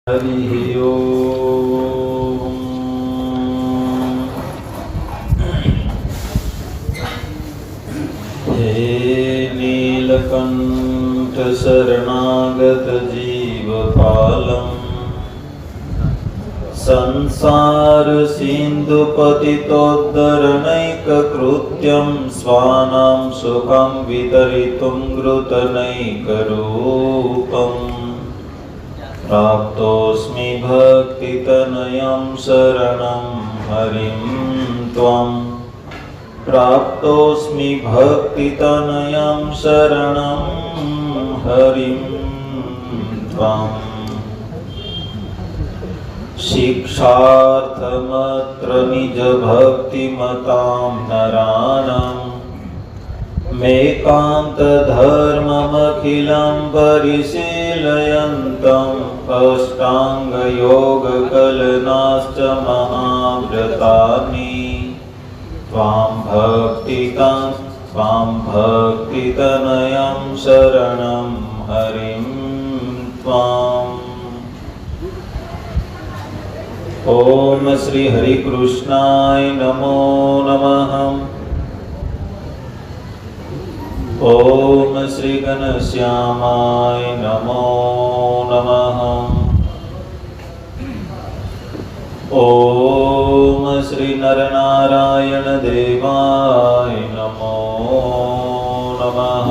હરિ ઓમ. હે નીલકંઠ શરણાગત જીવપાલમ સંસાર સિંધુ પતિતોદ્ધરણૈક કૃત્યમ સ્વાનામ સુખમ વિતરિતુમ ઘૃતનૈક રૂપમ પ્રાપ્તોસ્મિ ભક્તિતનયં શરણં હરિં ત્વં પ્રાપ્તોસ્મિ ભક્તિતનયં શરણં હરિં ત્વં શિક્ષાર્થમત્ર નિજ ભક્તિમતાં નરાણાં મેકાંત ધર્મમખિલં પરિશીલયન્तं અષ્ટાંગ યોગ કલનાશ્ચ મહાવ્રતાની ત્વાં ભક્તિતનયં શરણં હરિં ત્વાં. ઓમ શ્રી હરિકૃષ્ણાય નમો નમઃ. ઓમ શ્રી ઘનશ્યામાય નમો નમઃ. ઓમ શ્રી નરનારાયણ દેવાય નમો નમઃ.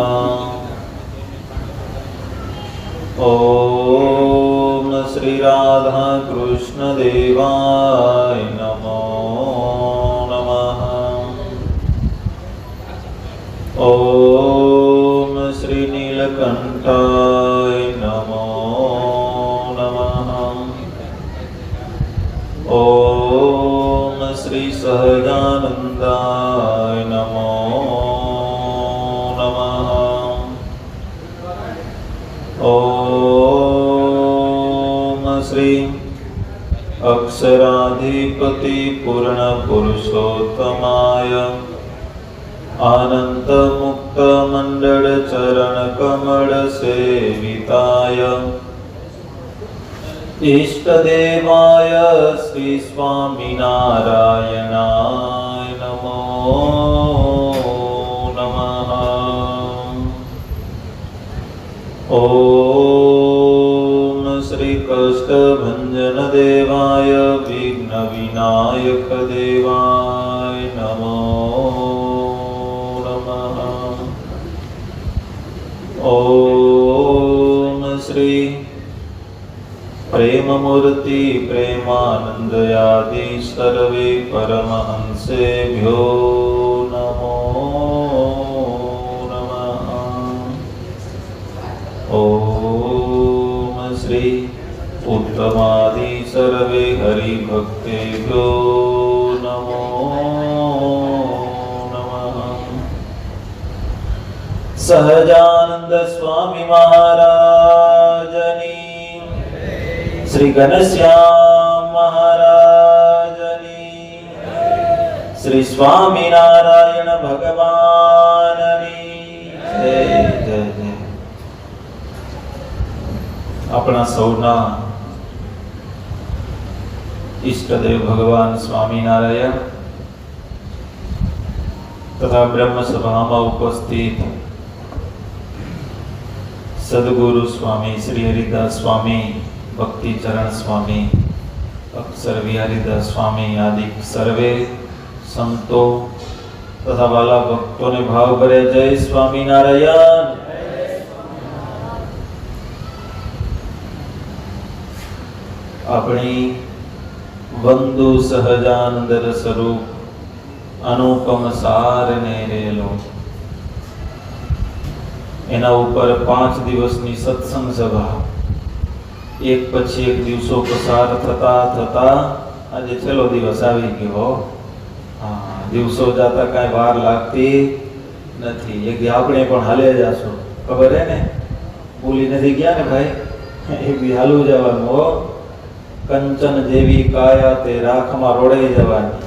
ઓમ શ્રી રાધા કૃષ્ણ દેવાય નમો નમઃ. ઓમ શ્રી નીલકંઠાય નમો નમઃ. ઓમ શ્રી સહજાનંદાય નમો નમઃ. ઓમ શ્રી અક્ષરાધિપતિ પૂર્ણ પુરુષોત્તમાય આનંદ મુક્ત મંડળ ચરણ કમળ સેવિતાય ઈષ્ટદેવાય શ્રી સ્વામિનારાયણાય નમો નમઃ. ઓમ શ્રી કષ્ટભંજન દેવાય વિઘ્ન વિનાયક દેવાય નમો. ઓમ શ્રી પ્રેમમૂર્તિ પ્રેમાનંદયાદિ સર્વે પરમહંસેભ્યો નમો નમઃ. ઓમ શ્રી ઉત્તમાદિ સર્વે હરિભક્તેભ્યો નમો નમઃ. સહજાનંદ સ્વામી મહારાજની, શ્રી ઘનશ્યામ મહારાજની, શ્રી સ્વામિનારાયણ ભગવાનની જય જય જય. આપણા સૌના ઈષ્ટદેવ ભગવાન સ્વામિનારાયણ તથા બ્રહ્મ સભામાં ઉપસ્થિત સદગુરુ સ્વામી શ્રી હરિદાસ સ્વામી, ભક્તિચરણ સ્વામી, અક્ષર વિહારીદાસ સ્વામી આદિ સર્વે સંતો તથા વાલા ભક્તોને ભાવ ભરે જય સ્વામિનારાયણ. આપણી વંદુ સહજાનંદ સ્વરૂપ અનુપમ સાર ને રેલો એના ઉપર 5 દિવસની સત્સંગ સભા એક પછી એક દિવસો પસાર થતા થતા આજે છેલ્લો દિવસ આવી ગયો. હા, દિવસો જતા કાંઈ વાર લાગતી નથી. એક દી આપણે પણ હાલે જાશું, ખબર હે ને? ભૂલી નથી ગયા ને ભાઈ? એક દી હાલું જવાનું હો. કંચન જેવી કાયા તે રાખમાં રોડાઈ જવાની,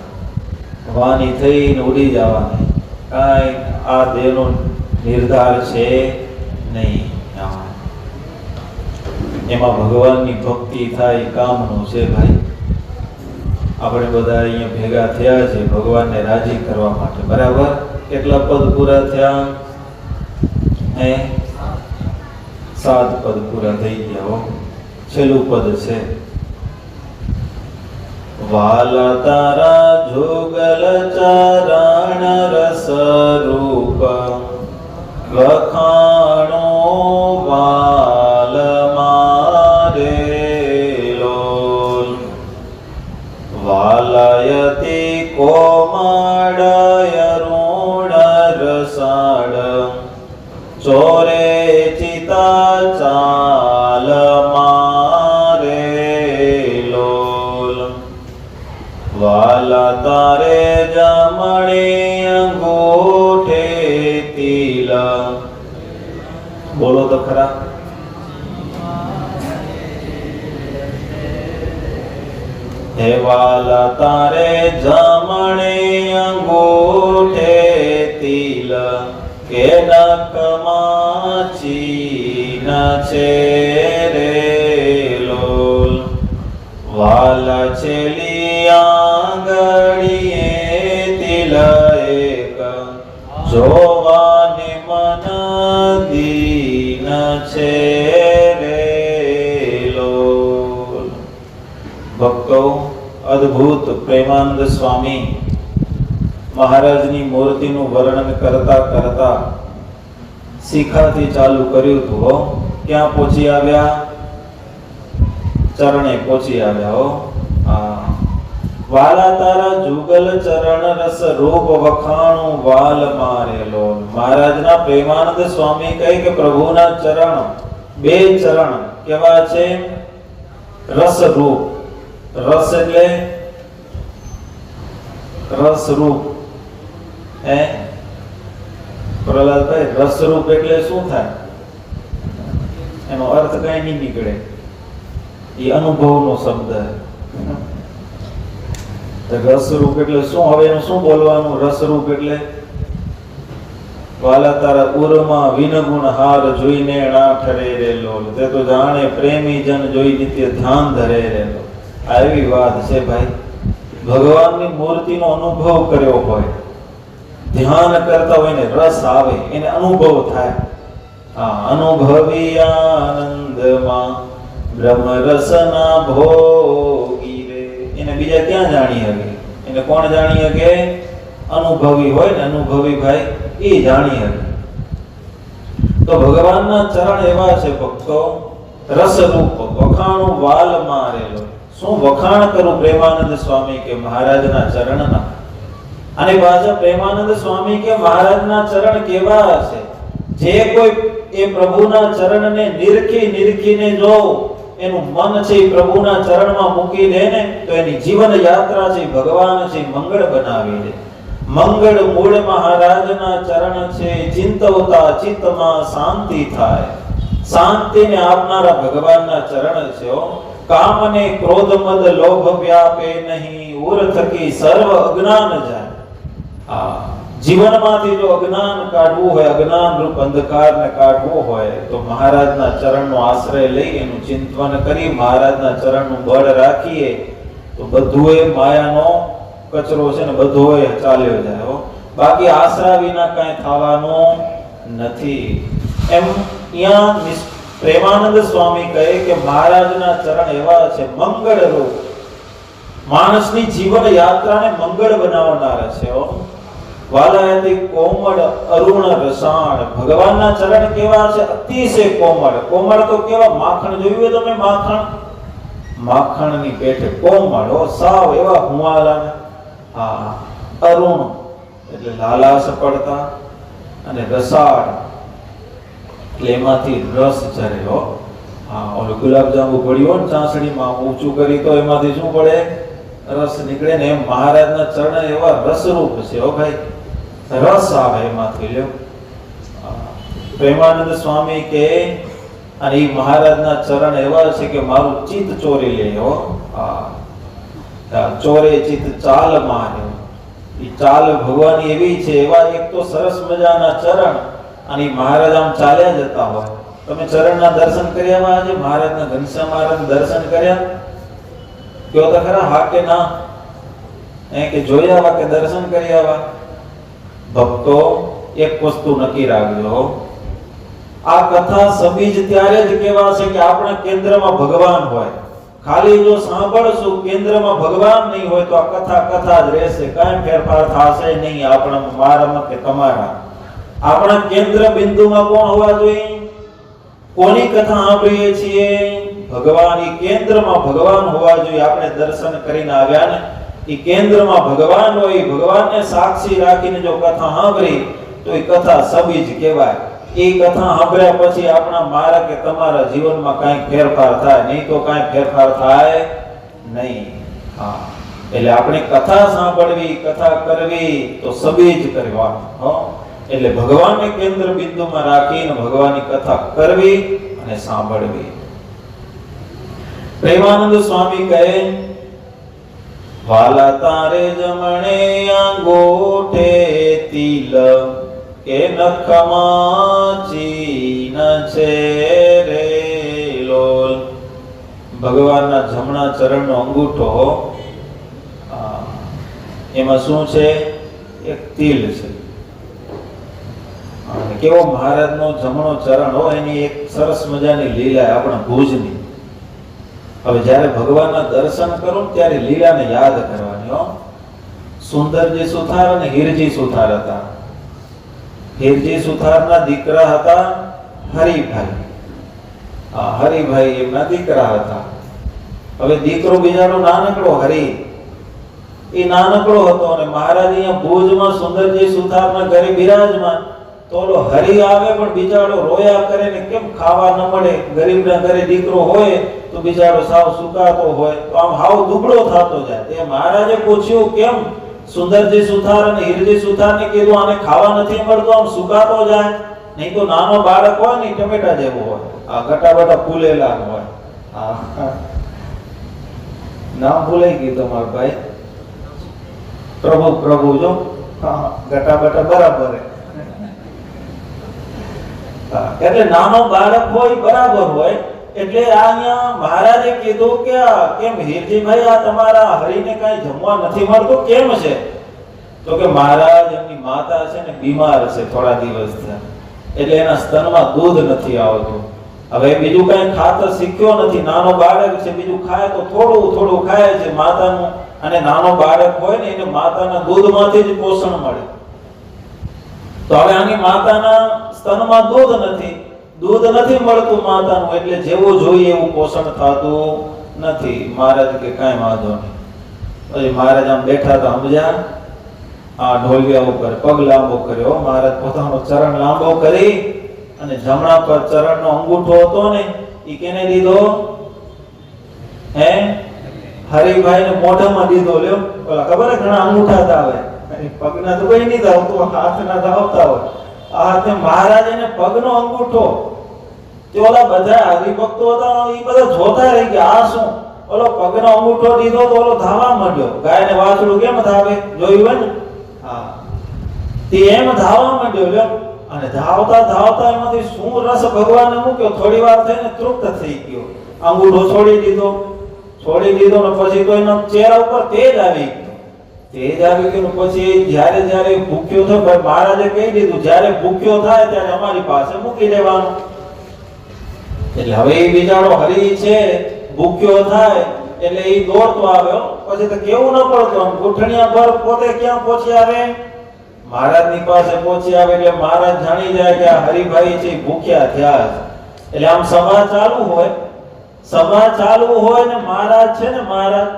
વાની થઈને ઉડી જવાની. કાંઈ આ દેહનો નિર્ધાર છે નહીં. એમાં ભગવાનની ભક્તિ થાય કામનું છે ભાઈ. આપણે બધા અહીંયા ભેગા થયા છે ભગવાનને રાજી કરવા માટે, બરાબર? કેટલા પદ પૂરા થયા? 7 પદ પૂરા થઈ ગયા હો. છેલ્લું પદ છે, વાલા તારા જોગલ ચરણ રસ રૂપ વખાણો વાલ મારે લોલ. વાલાયતિ કોમળય ઋણ રસાળ ચોરે ચિતા ચાલ મારે લોલ. વાલા તારે જમણે અંગૂઠે તિલ. બોલો તો ખરા. હે વાલા તારે જમણે અંગૂઠે તિલ કે નખમાં ચીન છે રે લોલ. વાલા છેલી આંગળીએ તિલ એક જોવાને મન દીન છે રે લોલ. ભક્તો, અદ્ભુત પ્રેમાનંદ સ્વામી મહારાજની મૂર્તિનું વર્ણન કરતા કરતા શિખાથી ચાલુ કર્યું હતું હો. ક્યાં પહોંચી આવ્યા? ચરણે પહોંચી આવ્યા હો. વાલા તારા જુગલ ચરણ રસ રૂપ વખાણું વાલ મારેલો. મહારાજના પ્રેમાનંદ સ્વામી કહે કે પ્રભુના ચરણ, 2 ચરણ કેવા છે? રસ રૂપ. રસ એટલે રસ રૂપ. પ્રહલાદભાઈ, રસરૂપ એટલે શું થાય? એનો અર્થ કઈ નહીં નીકળે. એ અનુભવનો શબ્દ. રસરૂપ એટલે શું? હવે એનું શું બોલવાનું? રસરૂપ એટલે વાલા તારા ઉરમાં વિનગુણ હાર જોઈને ના ઠરે રેલો તે તો જાણે પ્રેમી જન જોઈ નિત્ય ધ્યાન ધરે રેલો. આવી વાત છે ભાઈ. ભગવાનની મૂર્તિનો અનુભવ કર્યો હોય, ધ્યાન કરતા હોય ને રસ આવે, એને અનુભવ થાય. અનુભવી આનંદમાં બ્રહ્મ રસના ભોગી રે. એને બીજા ક્યાં જાણી શકે? એને કોણ જાણી શકે? અનુભવી હોય ને, અનુભવી ભાઈ એ જાણી શકે. તો ભગવાનના ચરણ એવા છે ભક્તો, રસરૂપ વખાણું વાલ મારેલો. શું વખાણ કરું પ્રેમાનંદ સ્વામી કે મહારાજના ચરણના. અને પાછા પ્રેમાનંદ સ્વામી કે મહારાજના ચરણ કેવા છે? જે કોઈ એ પ્રભુના ચરણને નિરખીને જો એનું મન છે પ્રભુના ચરણમાં મૂકી દે ને તો એની જીવન યાત્રા છે ભગવાન છે મંગળ બનાવી દે. મંગળ મૂળ મહારાજના ચરણ છે, ચિંતવતા ચિત્તમાં શાંતિ થાય. શાંતિને આપનારા ભગવાનના ચરણ છે. કામ ને ક્રોધ મદ લોભ વ્યાપે નહીં, ઉર થકી સર્વ અજ્ઞાન જાય. જીવનમાંથી જો અજ્ઞાન કાઢવું હોય, અજ્ઞાન રૂપ અંધકારને કાઢવો હોય તો મહારાજના ચરણનો આશ્રય લઈ એનું ચિંતન કરી મહારાજના ચરણનું બળ રાખીએ તો બધું એ માયાનો કચરો છે ને બધો એ ચાલ્યો જાય. બાકી આશરા વિના કાંઈ થવાનું નથી. એમ અહીંયા પ્રેમાનંદ સ્વામી કહે કે મહારાજના ચરણ એવા છે મંગળ રૂપ, માણસની જીવન યાત્રાને મંગળ બનાવનારા છે. વાલાયતિ કોમળ અરુણ રસાણ. ભગવાનના ચરણ કેવા છે? અતિશય કોમળ. કોમળ તો કેવા? માખણ જોયું તમે? માખણ, માખણની પેઠે કોમળ, સાવ એવા હુંવાલા. અરુણ એટલે લાલાશ પડતા, અને રસાળ એટલે એમાંથી રસ ઝરે. ઓલું ગુલાબજાંબુ પડ્યું ને ચાસણીમાં ઊંચું કરી તો એમાંથી શું પડે? રસ નીકળે ને. એમ મહારાજના ચરણ એવા રસરૂપ છે ભાઈ, રસ આવે એમાંથી. લ્યો, પ્રેમાનંદ સ્વામી કે અને એ મહારાજના ચરણ એવા છે કે મારું ચિત્ત ચોરી લે. ચોરે ચિત્ત ચાલ મારે. એ ચાલ ભગવાન એવી છે. એવા એક તો સરસ મજાના ચરણ, અને મહારાજ આમ ચાલ્યા જતા હોય તમે ચરણના દર્શન કર્યા આજે મહારાજના ઘનશ્યામ મહારાજ દર્શન કર્યા? કયો તો ખરા હા કે ના? કે જોયા આવા કે દર્શન કરી આવા? ભક્તો એક વસ્તુ નક્કી રાખજો, આ કથા સબીજ ત્યારે જ કહેવાશે કે આપણા કેન્દ્રમાં ભગવાન હોય. ખાલી જો સાંભળશું કેન્દ્રમાં ભગવાન નહીં હોય તો આ કથા જ રહેશે, કાંઈ ફેરફાર થશે નહીં આપણા મારામાં કે તમારા. આપણા કેન્દ્ર બિંદુમાં કોણ હોવા જોઈએ? કોની કથા સાંભળીએ છીએ? ભગવાન. એ કેન્દ્રમાં ભગવાન હોવા જોઈએ. આપણે દર્શન કરીને આવ્યા ને, એ કેન્દ્રમાં ભગવાન હોય, ભગવાનને સાક્ષી રાખીને જો કથા સાંભળી તો એ કથા સબીજ કહેવાય. એ કથા સાંભળ્યા પછી આપણા મારા કે તમારા જીવનમાં કાંઈ ફેરફાર થાય નહીં, તો કાંઈ ફેરફાર થાય નહીં. હા, એટલે આપણે કથા સાંભળવી, કથા કરવી તો સબીજ કરવાનું. એટલે ભગવાનને કેન્દ્ર બિંદુમાં રાખીને ભગવાનની કથા કરવી અને સાંભળવી. પ્રેમાનંદ સ્વામી કહે, વાલા તારે જમણે આંગોઠે તિલ કે નખમાં ચીન છે રે લોલ. ભગવાનના જમણા ચરણનો અંગૂઠો, એમાં શું છે? એક તિલ છે. કેવો મહારાજનો જમણો ચરણ હોય, એની એક સરસ મજાની લીલા આપણા ભુજની. હવે જ્યારે ભગવાનના દર્શન કરો ત્યારે લીલાને યાદ કરવાની. સુંદરજી સુથાર અને હીરજી સુથાર હતા. હીરજી સુથારના દીકરા હતા હરિભાઈ. હરિભાઈ એમના દીકરા હતા. હવે દીકરો બિચારો નાનકડો હરિ, એ નાનકડો હતો અને મહારાજ અહીંયા ભુજમાં સુંદરજી સુથારના ઘરે બિરાજમાન. તો ઓલો હરિ આવે પણ બિચારો રોયા કરે ને, કેમ ખાવા ન મળે. ગરીબના ઘરે દીકરો હોય તો બિચારો સાવ સુકાતો હોય, તો આમ હાવ દુબળો થતો જાય. તે મહારાજે પૂછ્યું કેમ? સુંદરજી સુથાર અને હીરજી સુથારને કીધું આને ખાવા નથી મળતું, આમ સુકાતો જાય. નહીં તો નાનો બાળક હોય ને ટમેટા જેવો હોય, આ ગટા બટા ફૂલેલા હોય. નામ ભૂલાઈ ગયું તમારું ભાઈ? પ્રભુ જો ગટા બટા બરાબર. એટલે નાનો બાળક હોય બરાબર હોય. એટલે અહીંયા મહારાજે કીધું કે કેમ હીરજીભાઈ આ તમારા હરિને કઈ જમવા નથી મળતું, કેમ છે? તો કે મહારાજ એમની માતા છે ને બીમાર છે થોડા દિવસ થયા, એટલે એના સ્તનમાં દૂધ નથી આવતું. હવે બીજું કઈ ખાતર શીખ્યો નથી, નાનો બાળક છે, બીજું ખાય તો થોડું ખાય છે માતાનું. અને નાનો બાળક હોય ને એને માતાના દૂધમાંથી જ પોષણ મળે. તો હવે આની માતાના સ્તનમાં દૂધ નથી મળતું માતાનું, એટલે જેવું જોઈએ એવું પોષણ થતું નથી. મહારાજ કે કાંઈ વાંધો નહીં. પછી મહારાજ આમ બેઠા હતા, સમજ્યા? આ ઢોલિયા ઉપર પગ લાંબો કર્યો. મહારાજ પોતાનો ચરણ લાંબો કરી અને જમણા પર ચરણનો અંગૂઠો હતો ને એ કેને દીધો? હરિભાઈ ને મોઢામાં દીધો. લ્યો, ઓલા ખબર હે ઘણા અંગૂઠા આવે, પગના તો કઈ નહીં આવતું, હાથના તો આવતા હોય. આ હાથે મહારાજ એને પગનો અંગૂઠો, તે ઓલા બધા હરિભક્તો હતા એ બધા જોતા રહી ગયા આ શું? ઓલો પગનો અંગૂઠો દીધો તો ઓલો ધાવા માંડ્યો. ગાય ને વાછડું કેમ ધાવે, જોયું હોય ને? હા, તે એમ ધાવા માંડ્યો. લ્યો, અને ધાવતા એમાંથી શું રસ ભગવાને મૂક્યો, થોડી વાર થઈને તૃપ્ત થઈ ગયો. અંગૂઠો છોડી દીધો ને પછી તો એના ચહેરા ઉપર તેજ આવી ગયું. પછી જ્યારે ભૂખ્યો થયો, મહારાજે કહી દીધું જ્યારે ભૂખ્યો થાય ત્યારે અમારી પાસે મૂકી દેવાનું. એટલે હવે એ બિચારો હરી છે, ભૂખ્યો થાય એટલે એ દોડતો આવ્યો. પછી તો કેવું ન પડતું, આમ ગુઠણિયા પર પોતે ક્યાં પહોંચી આવે? મહારાજની પાસે પહોંચી આવે. એટલે મહારાજ જાણી જાય કે આ હરિભાઈ છે ભૂખ્યા થયા છે. એટલે આમ સભા ચાલુ હોય ને મહારાજ છે ને, મહારાજ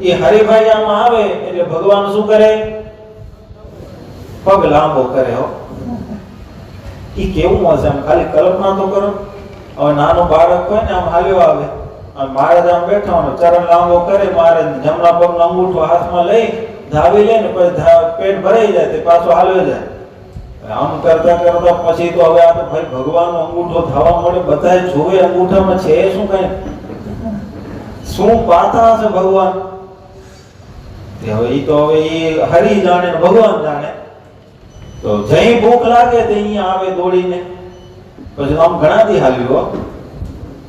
એ હરિભાઈ આમ આવે એટલે ભગવાન શું કરે? પગ લાંબો કરે. એ કેવું હશે? આમ ખાલી કલ્પના તો કરો. હવે નાનો બાળક હોય ને આમ હાલ્યો આવે, મહારાજ આમ બેઠા હોય, ચરણ લાંબો કરે, મહારાજ જમણા પગનો અંગૂઠો હાથમાં લઈ ધાવી લે ને પછી પેટ ભરાઈ જાય તે પાછો હાલ્યો જાય. આમ કરતા પછી તો હવે આ તો ભાઈ ભગવાનનો અંગૂઠો ધાવા મળે, બધાય જોવે અંગૂઠામાં છે શું, કઈ શું પાતા હશે ભગવાન? હવે એ હરી જાણે ભગવાન જાણે. તો જઈ ભૂખ લાગે તો અહીંયા આવે દોડીને. પછી તો આમ ઘણા દી હાલ્યું.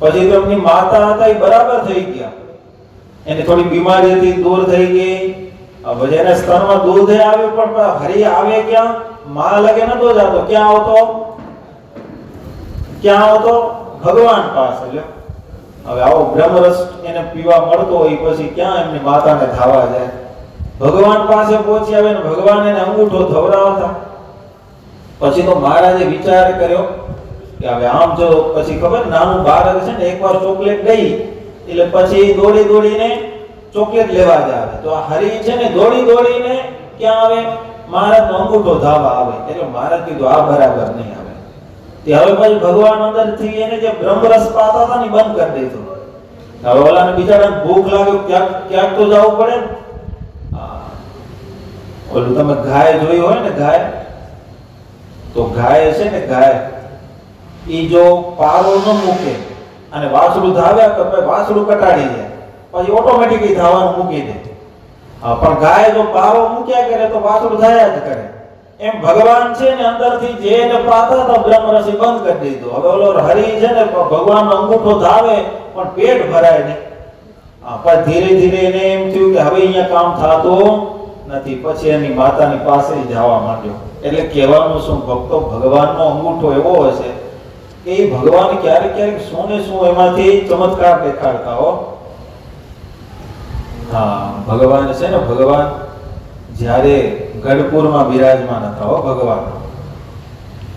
પછી તો એમની માતા હતા એ બરાબર થઈ ગયા, એની થોડી બીમારી હતી દૂર થઈ ગઈ. પછી એને સ્તનમાં દૂધ આવ્યું, પણ હરી આવે ક્યાં? માં લગે નતો જતો. ક્યાં આવતો? ક્યાં આવતો? ભગવાન પાસે. હવે આવો બ્રહ્મરસ એને પીવા મળતો હોય પછી ક્યાં એમની માતાને ધાવા જાય? ભગવાન પાસે પહોંચી આવે ને ભગવાન એને અંગૂઠો ધવરાવતા. પછી તો મહારાજે વિચાર કર્યો કે હવે આમ જો પછી ખબર નાનું બાળક છે ને એકવાર ચોકલેટ ગઈ એટલે પછી દોડી દોડીને ચોકલેટ લેવા જ આવે. તો આ હરી છે ને દોડી દોડીને ક્યાં આવે? મહારાજનો અંગૂઠો ધાવા આવે. એટલે મહારાજ કીધું આ બરાબર નહીં આવે. તે હવે પછી ભગવાન અંદરથી એને જે બ્રહ્મરસ પાતા હતા ને બંધ કરી દીધું. હવે ઓલાને બિચારાને ભૂખ લાગ્યું, ક્યાંક તો જવું પડે ને. ઓલું તમે ગાય જોઈ હોય ને, ગાય તો ગાય છે ને, ગાય ઈ જો પારો ન મૂકે અને વાછડું ધાવ્યા કરે, વાછડું કટાડી જાય, પછી ઓટોમેટિકલી ધાવાનું મૂકી દે. પણ ગાય જો પારો મૂક્યા કરે તો વાછડું ધાયા જ કરે. એમ ભગવાન છે ને અંદરથી જેને પાતા તો બ્રહ્મરસી બંધ કરી દીધું. હવે ઓલો હરી છે ને ભગવાનનો અંગૂઠો ધાવે પણ પેટ ભરાય નહીં. પણ ધીરે ધીરે એને એમ થયું કે હવે અહીંયા કામ થતું નથી. પછી એની માતાની પાસે જવા માંડ્યો. એટલે કહેવાનું શું, ભક્તો ભગવાનનો અંગૂઠો એવો હશે કે એ ભગવાન ક્યારેક ક્યારેક શું ને શું એમાંથી ચમત્કાર દેખાડતા હો. ભગવાન છે ને, ભગવાન જ્યારે ગઢપુરમાં બિરાજમાન હતા હો, ભગવાન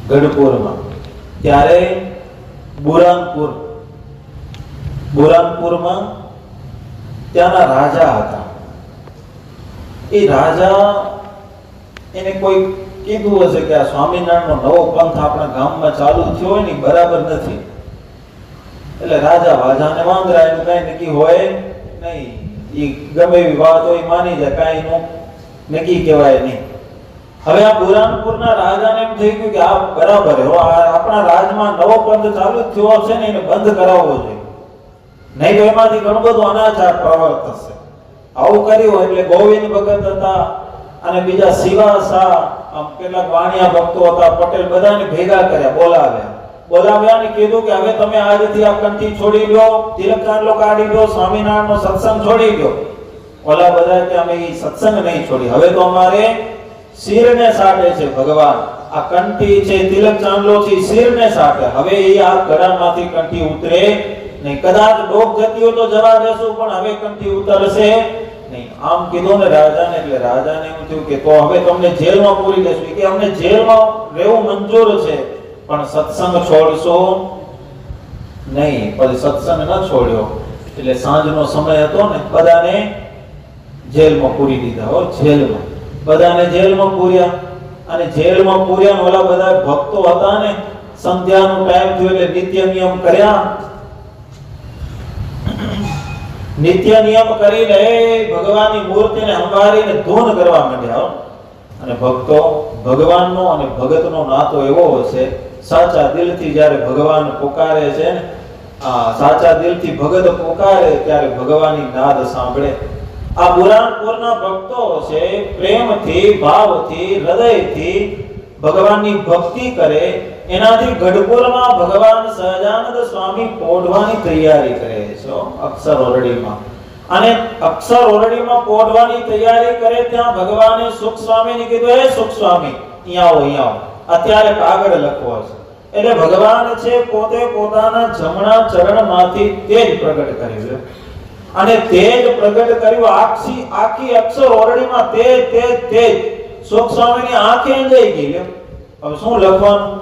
ગઢપુરમાં, ત્યારે બુરાનપુરમાં ત્યાંના રાજા હતા. એ રાજા એને કોઈ કીધું હશે કે આ સ્વામિનારાયણનો નવો પંથ આપણા ગામમાં ચાલુ થયો હોય ને બરાબર નથી. એટલે રાજા વાજાને વાંદરા એનું કઈ નક્કી હોય નહીં. એ ગમે એવી વાત હોય માની જાય, કઈ એનું નક્કી કહેવાય નહીં. હવે આ બુરાનપુરના રાજાને એમ થઈ ગયું કે આ બરાબર આપણા રાજમાં નવો પંથ ચાલુ થયો છે ને એને બંધ કરાવવો જોઈએ, નહીં તો એમાંથી ઘણું બધું અનાચાર પ્રવર્ત થશે. આવું કર્યું એટલે ગોવિંદ ભગત હતા અને બીજા શિવા શાહ, કેટલાક વાણિયા ભક્તો હતા, પટેલ, બધાને ભેગા કર્યા, બોલાવ્યા ને કીધું કે હવે તમે આજથી આ કંઠી છોડી દો, તિલક ચાંદલો કાઢી દો, સ્વામિનારાયણનો સત્સંગ છોડી દો. ઓલા બધા કે અમે એ સત્સંગ નહીં છોડી, હવે તો અમારે શિરને સાટે છે ભગવાન. આ કંઠી છે, તિલક ચાંદલો છે, શિરને સાટે. હવે એ આ ગળામાંથી કંઠી ઉતરે નહીં. કદાચ ડોક જતી હોય તો જવા દેશું, પણ હવે કંઠી ઉતરશે નહીં. આમ કીધું ને રાજાને. એટલે રાજાને એમ થયું કે તો હવે તમને જેલમાં પૂરી દેશું. કે અમને જેલમાં રહેવું મંજૂર છે, પણ સત્સંગ છોડશો નહીં. પછી સત્સંગ ન છોડ્યો એટલે સાંજનો સમય હતો ને, બધાને જેલમાં પૂરી દીધા હો. જેલમાં બધાને જેલમાં પૂર્યા. અને જેલમાં પૂર્યા ને ઓલા બધા ભક્તો હતા ને, સંધ્યાનો ટાઈમ થયો એટલે નિત્ય નિયમ કર્યા. નિત્ય નિયમ કરીને ભગવાનની મૂર્તિને સંભાળીને ધૂન કરવા માંડ્યા. અને ભક્તો, ભગવાનનો અને ભગતનો નાતો એવો હશે, સાચા દિલથી જ્યારે ભગવાન પુકારે છે ને, સાચા દિલથી ભગત પુકારે ત્યારે ભગવાનની નાદ સાંભળે. આ બુરાનપુરના ભક્તો છે, પ્રેમથી, ભાવથી, હૃદયથી ભગવાનની ભક્તિ કરે. એનાથી ગઢપુરમાં ભગવાન સહજાનંદ સ્વામી પોઢવાની તૈયારી કરે છે અક્ષર ઓરડીમાં. અને અક્ષર ઓરડીમાં પોઢવાની તૈયારી કરે ત્યાં ભગવાને સુખ સ્વામીને કીધું, હે સુખ સ્વામી અહીંયા આવો, અહીંયા આવો, અત્યારે કાગળ લખવો છે. એટલે ભગવાન છે પોતે પોતાના જમણા ચરણમાંથી તેજ પ્રગટ કર્યું. અને તેજ પ્રગટ કર્યું આખી અક્ષર ઓરડીમાં તેજ. સુખ સ્વામીની આંખે અંજાઈ ગઈ. હવે શું લખવાનું?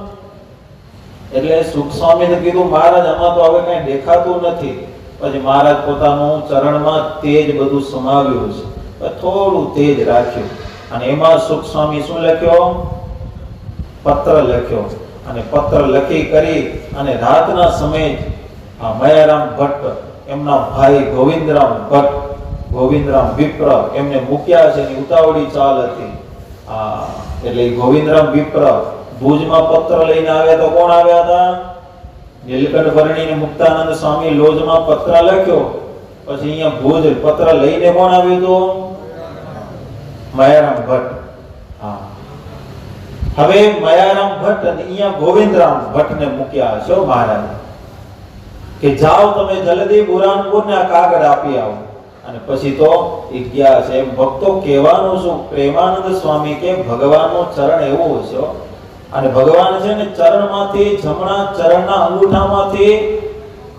એટલે સુખ સ્વામીને કીધું, મહારાજ આમાં તો હવે કઈ દેખાતું નથી. પછી મહારાજ પોતાનું ચરણમાં તેજ બધું સમાવ્યું છે, થોડું તેજ રાખ્યું. અને એમાં સુખ સ્વામી શું લખ્યો? પત્ર લખ્યો. અને પત્ર લખી કરી અને રાતના સમયે મયારામ ભટ્ટ, એમના ભાઈ ગોવિંદરામ વિપ્ર એમને મૂક્યા છે. ઉતાવળી ચાલ હતી. એટલે ગોવિંદરામ વિપ્ર ભુજમાં પત્ર લઈને આવ્યા. તો કોણ આવ્યા હતા? નીલકંઠ વર્ણીને મુક્તાનંદ સ્વામી લોજમાં પત્ર લખ્યો. પછી અહીંયા ભુજ પત્ર લઈને કોણ આવ્યું હતું? મયારામ ભટ્ટ. હવે મયારામ ભટ્ટ અને અહીંયા ગોવિંદરામ ભટ્ટને મૂક્યા છો મહારાજ કે જાઓ તમે જલ્દી બુરાનપુરને આ કાગળ આપી આવો. અને પછી તો એ ગયા છે. ભક્તો કહેવાનું શું, પ્રેમાનંદ સ્વામી કે ભગવાનનો ચરણ એવો છે અને ભગવાન છે ને ચરણમાંથી, જમણા ચરણના અંગૂઠામાંથી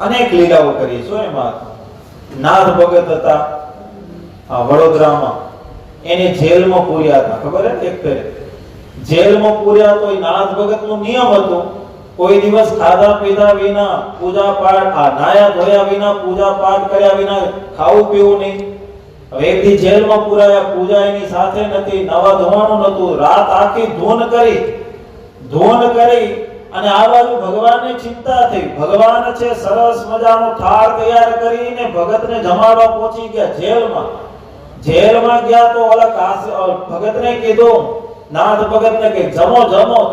અનેક લીલાઓ કરી છે. એમાં નાથ ભગત હતા વડોદરામાં, એને જેલમાં પૂર્યા હતા, ખબર હે? એક ફેરે જેલમાં પૂર્યા તો એ નાથ ભગતનું નિયમ હતું કોઈ દિવસ ખાધા પીધા વિના, પૂજા પાઠ નાયા ધોયા વિના, પૂજા પાઠ કર્યા વિના ખાવું પીવું નહીં. હવે એક દી જેલમાં પૂરાયા, પૂજા એની સાથે નથી, નવા ધોવાનું નતું, રાત આખી ધૂન કરી અને આ બાજુ ભગવાનને ચિંતા થઈ. ભગવાન છે સરસ મજાનો થાળ તૈયાર કરીને ભગતને જમાડવા પહોંચી ગયા જેલમાં. જેલમાં ગયા તો ઓલા ભગતને કીધું, નાથ ભગતને કે જમો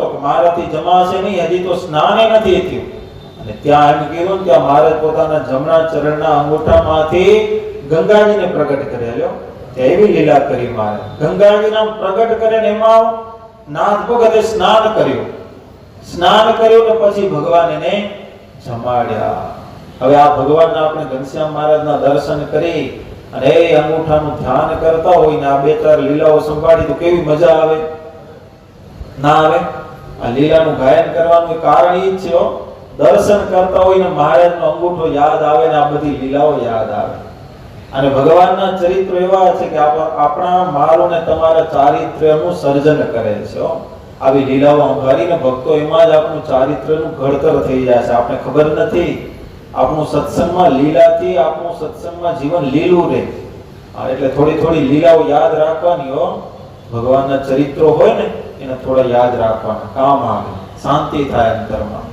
તો કે મારાથી જમાશે નહીં, હજી તો સ્નાને નથી થયું. અને ત્યાં એમ કીધું કે મહારાજ પોતાના જમણા ચરણના અંગૂઠામાંથી ગંગાજીને પ્રગટ કરેલો. એવી લીલા કરી મહારાજ. ગંગાજીના પ્રગટ કરે ને એમાં નાથ ભગતે સ્નાન કર્યું ને પછી ભગવાન એને જમાડ્યા. હવે આ ભગવાનના આપણે ઘનશ્યામ મહારાજના દર્શન કરી અને એ અંગૂઠાનું ધ્યાન કરતા હોય ને આ બે ચાર લીલાઓ સંભાળી તો કેવી મજા આવે ના આવે? આ લીલાનું ગાયન કરવાનું કારણ એ જ છે, દર્શન કરતા હોય ને મહારાજનો અંગૂઠો યાદ આવે ને આ બધી લીલાઓ યાદ આવે. અને ભગવાનના ચરિત્રો એવા છે કે આપણા મારું ને તમારા ચારિત્ર્યનું સર્જન કરે છે. આવી લીલાઓ અંગારીને ભક્તો એમાં જ આપણું ચારિત્ર્યનું ઘડતર થઈ જાય છે. આપણે ખબર નથી, આપણું સત્સંગમાં લીલાથી આપણું સત્સંગમાં જીવન લીલું રહે. એટલે થોડી લીલાઓ યાદ રાખવાની ભગવાનના ચરિત્રો હોય ને એને થોડા યાદ રાખવાના, કામ આવે, શાંતિ થાય અંતરમાં.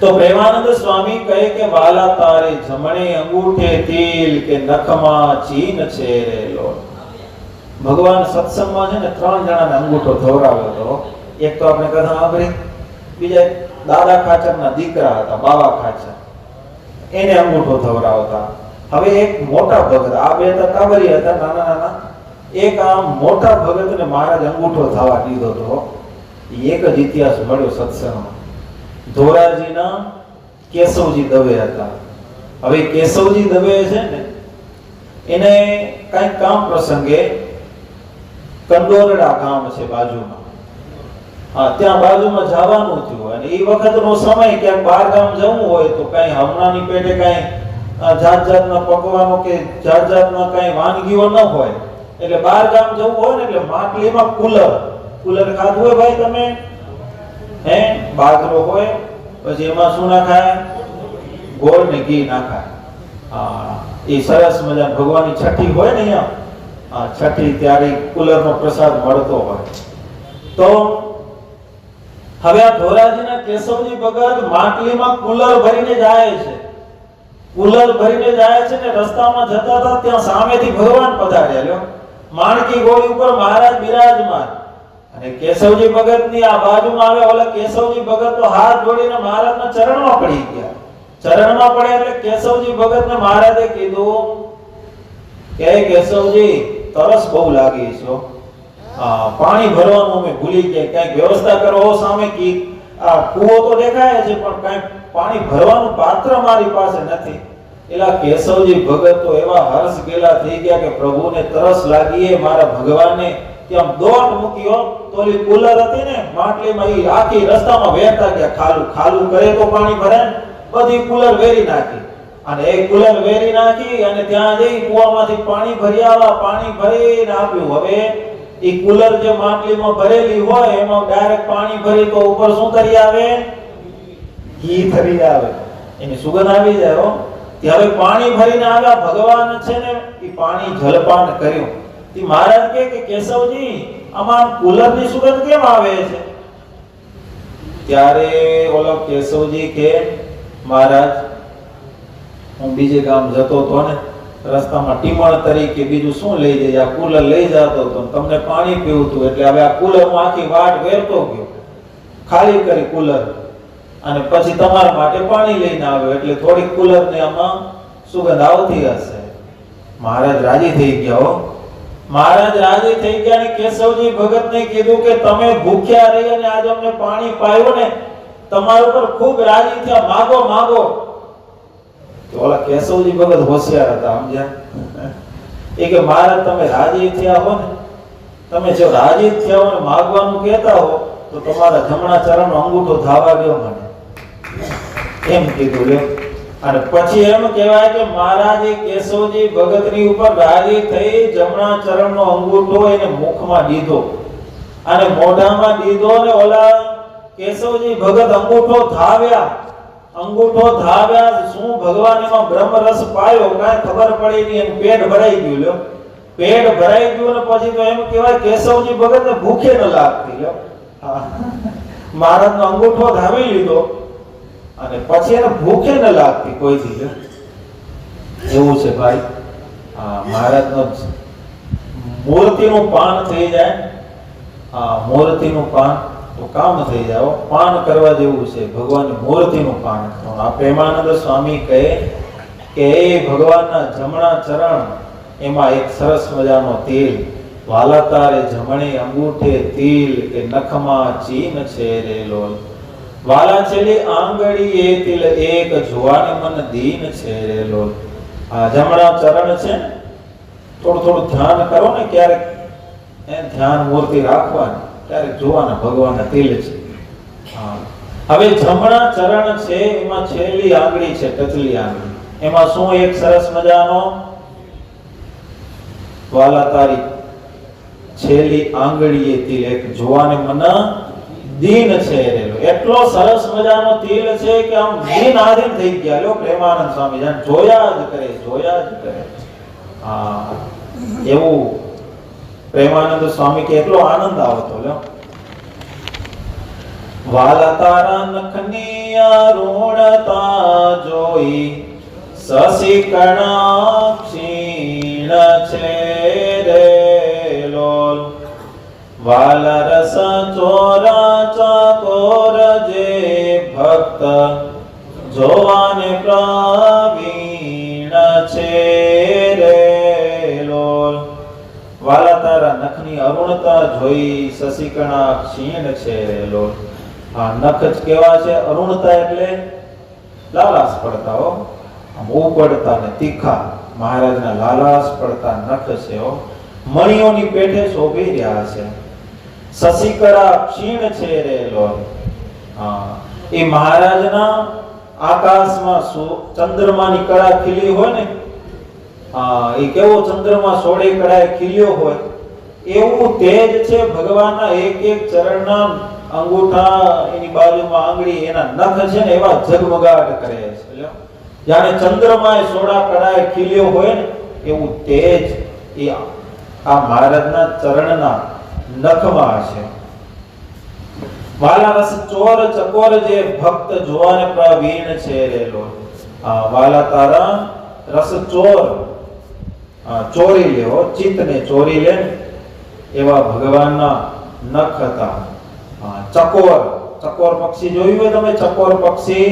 તો પ્રેમાનંદ સ્વામી કહે કે વાલા તારે જમણે અંગૂઠે તિલ કે નખમાં ચીન છે રેલો. ભગવાન સત્સંગમાં છે ને 3 જણાને અંગૂઠો ધવરાવ્યો હતો. એક તો આપણે કથા સાંભળી, બીજા દાદા ખાચરના દીકરા હતા બાવા ખાચર, એને અંગૂઠો ધવરાવતા. હવે એક મોટા ભગત, આ બે તો કાબરી હતા નાના, એક આ મોટા ભગતને મહારાજ અંગૂઠો થવા દીધો હતો. એક જ ઇતિહાસ મળ્યો સત્સંગમાં. ધોરાજીના કેશવજી દવે હતા. હવે કેશવજી દવે છે ને એને કઈક કામ પ્રસંગે કંડોરડા ગામ છે બાજુમાં, ત્યાં બાજુમાં જવાનું થયું અને એ વખતનો સમય ક્યાંક બહાર ગામ જવું હોય તો કઈ હમણાંની પેટે કઈ જાતના પકવાનો કે જાતના કઈ વાનગીઓ ન હોય, એટલે બહાર ગામ જવું હોય ને એટલે માટલીમાં કુલર ખાધું હોય ભાઈ તમે, હે બાજરો હોય, પછી એમાં શું નાખાય? ગોળ ને ઘી નાખાય. એ સરસ મજા ભગવાનની છઠ્ઠી હોય ને અહીંયા, છઠ્ઠી ત્યારે કુલરનો પ્રસાદ મળતો હોય. તો હવે આ ધોરાજીના કેશવજી ભગત માટલીમાં કુલર ભરીને જાય છે. ને રસ્તામાં જતા હતા ત્યાં સામેથી ભગવાન પધાર્યા. માણકી ગોળી ઉપર મહારાજ બિરાજમાન અને કેશવજી ભગતની આ બાજુમાં આવે. ઓલા કેશવજી ભગત તો હાથ જોડીને મહારાજના ચરણમાં પડી ગયા. ચરણમાં પડ્યા એટલે કેશવજી ભગતને મહારાજે કીધું કે કેશવજી તરસ બહુ લાગી છે, પાણી ભરવાનું અમે ભૂલી ગયા, કઈક વ્યવસ્થા કરો. સામે કી આ કૂવો તો દેખાય છે પણ કઈક પાણી ભરવાનું પાત્ર મારી પાસે નથી. એલા કેશવજી ભગત તો એવા હર્ષ ગેલા થઈ ગયા કે પ્રભુને તરસ લાગી, મારા ભગવાનને ત્યાં દોટ મૂક્યો. તો ઓલી કુલર હતી ને માટલીમાં, એ આખી રસ્તામાં વેરતા ગયા. ખાલું કરે તો પાણી ભરે, બધી કુલર વેરી નાખી અને એક કુલર વેરી નાખી અને ત્યાં જઈ કૂવામાંથી પાણી ભરી આવ્યા. પાણી ભરીને આપ્યું. હવે એ કુલર જે માટલીમાં ભરેલી હોય એમાં ડાયરેક્ટ પાણી ભરી તો ઉપર શું તરી આવે? ઘી તરી આવે, એની સુગંધ આવી જાય. હવે પાણી ભરીને આવ્યા. ભગવાન છે ને એ પાણી જલપાન કર્યું. તે મહારાજ કે કેશવજી આમાં કુલરની સુગંધ કેમ આવે છે? ત્યારે ઓલો કેશવજી કે મહારાજ હું બીજે ગામ જતો હતો ને રસ્તામાં ટીમણ તરીકે બીજું શું લઈ જઈએ, આ કુલર લઈ જતો હતો, તમને પાણી પીવું હતું એટલે હવે આ કુલર હું આખી વાટ વેરતો ગયો, ખાલી કરી કુલર અને પછી તમારા માટે પાણી લઈને આવ્યો એટલે થોડી કુલર ને આમાં સુગંધ આવતી હશે. મહારાજ રાજી થઈ ગયા. મહારાજ રાજી થઈ ગયા અને કેશવજી ભગતને કીધું કે તમે ભૂખ્યા રહી અને આજે અમને પાણી પાયું ને, તમારા ઉપર ખૂબ રાજી થયા, માગો માગો. તો ઓલા કેશવજી ભગત હોશિયાર હતા, સમજ્યા? એ કે મહારાજ તમે રાજી થયા હો ને, તમે જો રાજી થયા હો ને માગવાનું કહેતા હો તો તમારા જમણા ચરણનો અંગૂઠો ધાવા ગયો મને, એમ કીધું લ્યો. અને પછી એમ કહેવાય કે મહારાજે કેશવજી ભગતની ઉપર રાજી થઈ જમણા ચરણનો અંગૂઠો એને મુખમાં દીધો અને મોઢામાં દીધો ને ઓલા કેશવજી ભગત અંગૂઠો ધાવ્યા. શું ભગવાન એમાં બ્રહ્મરસ પાયો કાંઈ ખબર પડી નહીં, એનું પેટ ભરાઈ ગયું લ્યો. પેટ ભરાઈ ગયું ને પછી તો એમ કહેવાય કેશવજી ભગતને ભૂખે ન લાગતી લ્યો. મહારાજનો અંગૂઠો ધાવી લીધો અને પછી એને ભૂખે ન લાગતી કોઈ દી. એવું છે ભાઈ. મહારાજનો મૂર્તિનું પાન થઈ જાય, મૂર્તિનું પાન તો કામ થઈ જાય. પાન કરવા જેવું છે ભગવાનની મૂર્તિનું પાન કરવાનું. આ પ્રેમાનંદ સ્વામી કહે કે એ ભગવાનના જમણા ચરણ એમાં એક સરસ મજાનો તેલ, વાલા તારે જમણે અંગૂઠે તિલ કે નખમાં ચીન છે રે લોલ, વાલા છેલી આંગળી એ તિલ એક જોવાને મન દીન છે રે લોલ. આ જમણા ચરણ છે, થોડું થોડું ધ્યાન કરો ને, ક્યારેક ધ્યાન મૂર્તિ રાખવાની, ક્યારેક જોવાના ભગવાનના તિલ છે. હવે જમણા ચરણ છે એમાં છેલ્લી આંગળી છે, ટચલી આંગળી, એમાં શું એક સરસ મજાનો વાલા તારી છેલ્લી આંગળીએ તિલ એક જોવાને મન દીન છે રેલો. એટલો સરસ મજાનો તિલ છે કે આમ દીન આધીન થઈ ગયા લો પ્રેમાનંદ સ્વામી, જાન જોયા જ કરે. એવું પ્રેમાનંદ સ્વામી કે એટલો આનંદ આવતો લો. વાલા તારા નખની અરુણતા જોઈ સસીકણા ક્ષીણ છે રે લોલ, વાલા રસ ચોરા ચકોર જે ભક્ત જોવાને પ્રવીણ છે રે લોલ. વાલા તારા નખની અરુણતા જોઈ સસીકણા ક્ષીણ છે રે લોલ. આ નખ જ કેવા છે? અરુણતા એટલે લાલાશ પડતા હો, આમ ઉપડતા ને તીખા. મહારાજના લાલાશ પડતા નખ છે હો, મણીઓની પેઠે શોભી રહ્યા છે. સસીકરા ક્ષીણ છે રે લોલ. એ મહારાજના આકાશમાં ચંદ્રમાની કળા ખીલી હોય ને, એ કેવો ચંદ્રમા સોળે કળાએ ખીલ્યો હોય એવું તેજ છે ભગવાનના એક એક ચરણના અંગૂઠા, એની બાજુમાં આંગળી, એના નખ છે ને એવા ઝગમગાટ કરે છે. જાણે ચંદ્રમાએ સોળા કળાએ ખીલ્યો હોય ને એવું તેજ એ આ મહારાજના ચરણના નખમાં છે. વાલા રસ ચોર ચકોર જે ભક્ત જોવાને પ્રવીણ છે રેલો. વાલા તારા રસ ચોર, ચોરી લેવો, ચિત્તને ચોરી લે એવા ભગવાનના નખ હતા. ચકોર, ચકોર પક્ષી જોયું હોય તમે? ચકોર પક્ષી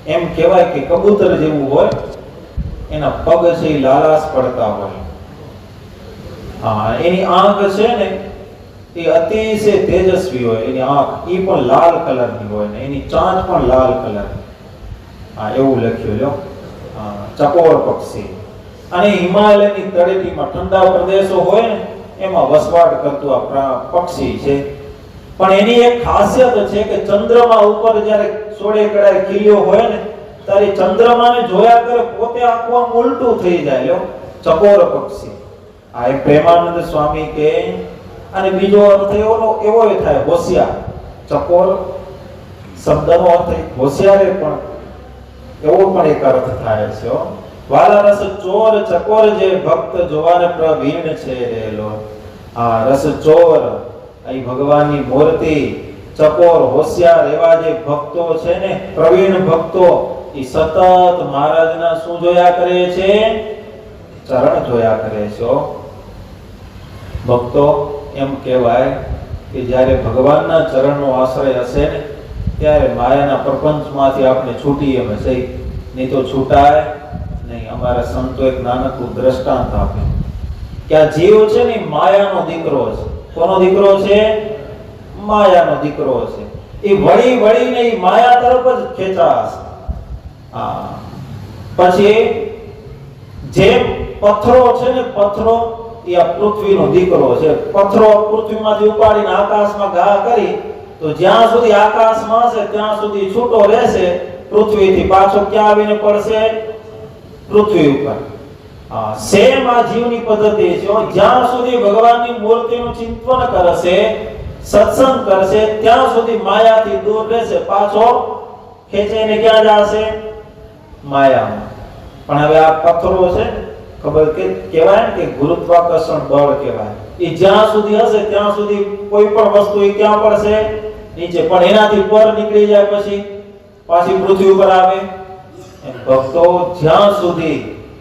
એમ કહેવાય કે કબૂતર જેવું હોય, એના પગ છે એ લાલાશ પડતા હોય. એની આંખ છે ને એ અતિશય તેજસ્વી હોય, એની આંખ એ પણ લાલ કલરની હોય ને એની ચાંચ પણ લાલ કલરની. એવું લખ્યું લો, ચકોર પક્ષી. અને હિમાલયની તળેટીમાં ઠંડા પ્રદેશો હોય ને એમાં વસવાટ કરતું આ પક્ષી છે. પણ એની એક ખાસિયત છે કે ચંદ્રમા ઉપર જ્યારે સોળે કળાએ ખીલ્યો હોય ને ત્યારે ચંદ્રમાને જોયા કરે પોતે આખું આમ ઉલટું થઈ જાય લો, ચકોર પક્ષી. આ એક પ્રેમાનંદ સ્વામી કે. અને બીજો અર્થ એવો થાય હોશિયાર. ચકોર શબ્દનો અર્થ હોશિયાર પણ એવો પણ એક અર્થ થાય છે. વાલા રસ ચોર ચકોર જે ભક્ત જોવાને પ્રવીણ છે રેલો. આ રસ ચોર એ ભગવાનની મૂર્તિ, ચકોર હોશિયાર એવા જે ભક્તો છે ને, પ્રવીણ ભક્તો, એ સતત મહારાજના શું જોયા કરે છે? ચરણ જોયા કરે છે. ભક્તો એમ કહેવાય કે જ્યારે ભગવાનના ચરણનો આશ્રય હશે ને ત્યારે માયાના પ્રપંચમાંથી આપણે છૂટીએ હશે, નહીં તો છૂટાય નહીં. અમારા સંતો એક નાનકડું દ્રષ્ટાંત આપે કે આ જીવ છે ને માયાનો દીકરો છે. કોનો દીકરો છે? માયાનો દીકરો છે. એ વળી વળીને એ માયા તરફ જ ખેંચાશે. પછી જે પથ્થરો છે ને, પથ્થરો એ આ પૃથ્વીનો દીકરો છે. પથ્થરો પૃથ્વીમાંથી ઉપાડીને આકાશમાં ઘા કરી તો જ્યાં સુધી આકાશમાં હશે ત્યાં સુધી છૂટો રહેશે. પૃથ્વીથી પાછો ક્યાં આવીને પડશે? પૃથ્વી ઉપર. સેમ આ જીવની પદ્ધતિ છે. જ્યાં સુધી ભગવાનની મૂર્તિનું ચિંતન કરશે, સત્સંગ કરશે, ત્યાં સુધી માયાથી દૂર રહેશે. પાછો ખેંચાઈને ક્યાં જશે? માયામાં. પણ હવે આ પથ્થરો છે, ખબર કે કહેવાય ને કે ગુરુત્વાકર્ષણ બળ કહેવાય. એ જ્યાં સુધી હશે ત્યાં સુધી કોઈ પણ વસ્તુ એ ક્યાં પડશે? નીચે. પણ એનાથી પર નીકળી જાય પછી પાછી પૃથ્વી ઉપર આવે. ભક્તો, જ્યાં સુધી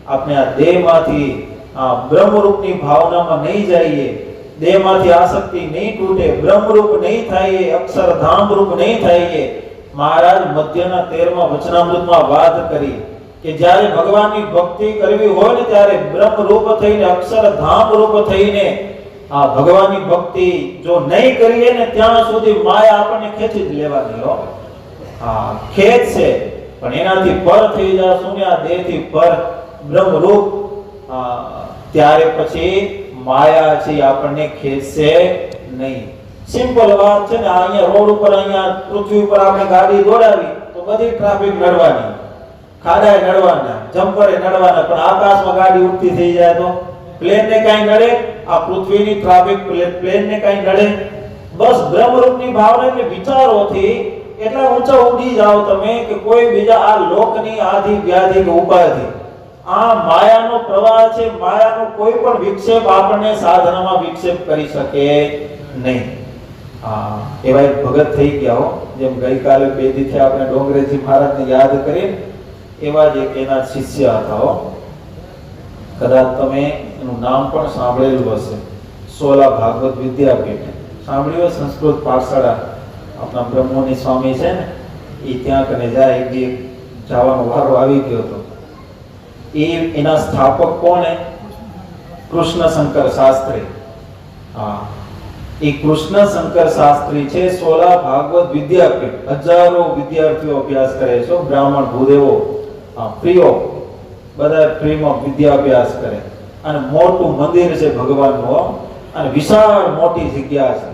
આપણે આ દેહમાંથી આ બ્રહ્મરૂપની ભાવનામાં નહીં જઈએ, દેહમાંથી આસક્તિ નહીં તૂટે, બ્રહ્મરૂપ નહીં થઈએ, અક્ષરધામ રૂપ નહીં થઈએ. મહારાજ મધ્યના 13મા વચનામૃતમાં વાત કરી કે જ્યારે ભગવાનની ભક્તિ કરવી હોય ને ત્યારે બ્રહ્મરૂપ થઈને, અક્ષરધામ રૂપ થઈને આ ભગવાનની ભક્તિ જો નહીં કરીએ ને ત્યાં સુધી માયા આપણને ખેંચી જ લેવાની હો. ખેંચશે, પણ એનાથી પર થઈ જશું ને, આ દેહથી પર બ્રહ્મરૂપ, ત્યારે પછી માયા છે આપણને ખેંચશે નહીં. સિમ્પલ વાત છે ને. અહીંયા રોડ ઉપર, અહીંયા પૃથ્વી ઉપર આપણે ગાડી દોડાવી તો બધી ટ્રાફિક નડવાની, ખાડાએ નડવાના, જમ્પરે નડવાના. પણ આકાશમાં ગાડી ઉડતી થઈ જાય તો પ્લેનને કાંઈ નડે? આ પૃથ્વીની ટ્રાફિક પ્લેનને કાંઈ નડે? બસ બ્રહ્મરૂપની ભાવના એટલે વિચારોથી એટલા ઊંચા ઉડી જાઓ તમે કે કોઈ બીજા આ લોકની આધિ વ્યાધિ કે ઉપાધિ, આ માયાનો પ્રવાહ છે. માયાનો કોઈ પણ વિક્ષેપ આપણને સાધનામાં વિક્ષેપ કરી શકે નહીં. એવા એક ભગત થઈ ગયા હો. જેમ ગઈકાલે બે દિવસે આપણે ડોંગરેજી મહારાજને યાદ કરીએ, એવા જ એક એના શિષ્ય હતા હો. કદાચ તમે એનું નામ પણ સાંભળેલું હશે. સોલા ભાગવત વિદ્યાપીઠ સાંભળ્યું? સંસ્કૃત પાઠશાળા આપણા બ્રહ્મોની સ્વામી છે ને, એ ત્યાં કને જાય. એક જવાનો વારો આવી ગયો હતો. એના સ્થાપક કોને? કૃષ્ણશંકર શાસ્ત્રી. એ કૃષ્ણશંકર શાસ્ત્રી છે. સોલા ભાગવત વિદ્યાપીઠ, હજારો વિદ્યાર્થીઓ અભ્યાસ કરે છે. બ્રાહ્મણ ભૂદેવો ફ્રીઓ, બધા ફ્રીમાં વિદ્યાભ્યાસ કરે. અને મોટું મંદિર છે ભગવાનનું, અને વિશાળ મોટી જગ્યા છે.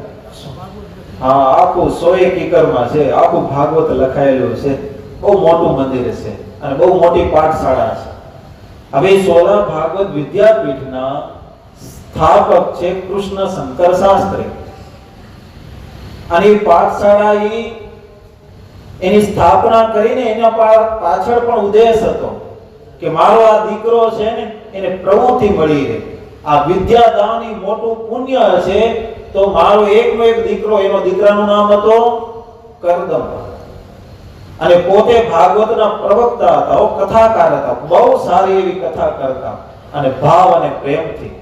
આખું 100 એકરમાં છે. આખું ભાગવત લખાયેલું છે. બહુ મોટું મંદિર છે અને બહુ મોટી પાઠશાળા છે. હવે સોલા ભાગવત વિદ્યાપીઠના સ્થાપક છે કૃષ્ણશંકર શાસ્ત્રી. અને પાઠશાળા એની સ્થાપના કરીને એના પાછળ પણ ઉદ્દેશ હતો કે મારો આ દીકરો છે ને એને પ્રભુથી મળી રહે. આ વિદ્યાદાન એ મોટું પુણ્ય છે. તો મારો એકનો એક દીકરો, એનો દીકરાનું નામ હતો કરદમ, અને પોતે ભાગવતના પ્રવક્તા હતા, કથાકાર હતા. બહુ સારી એવી કથા કરતા અને ભાવ અને પ્રેમથી.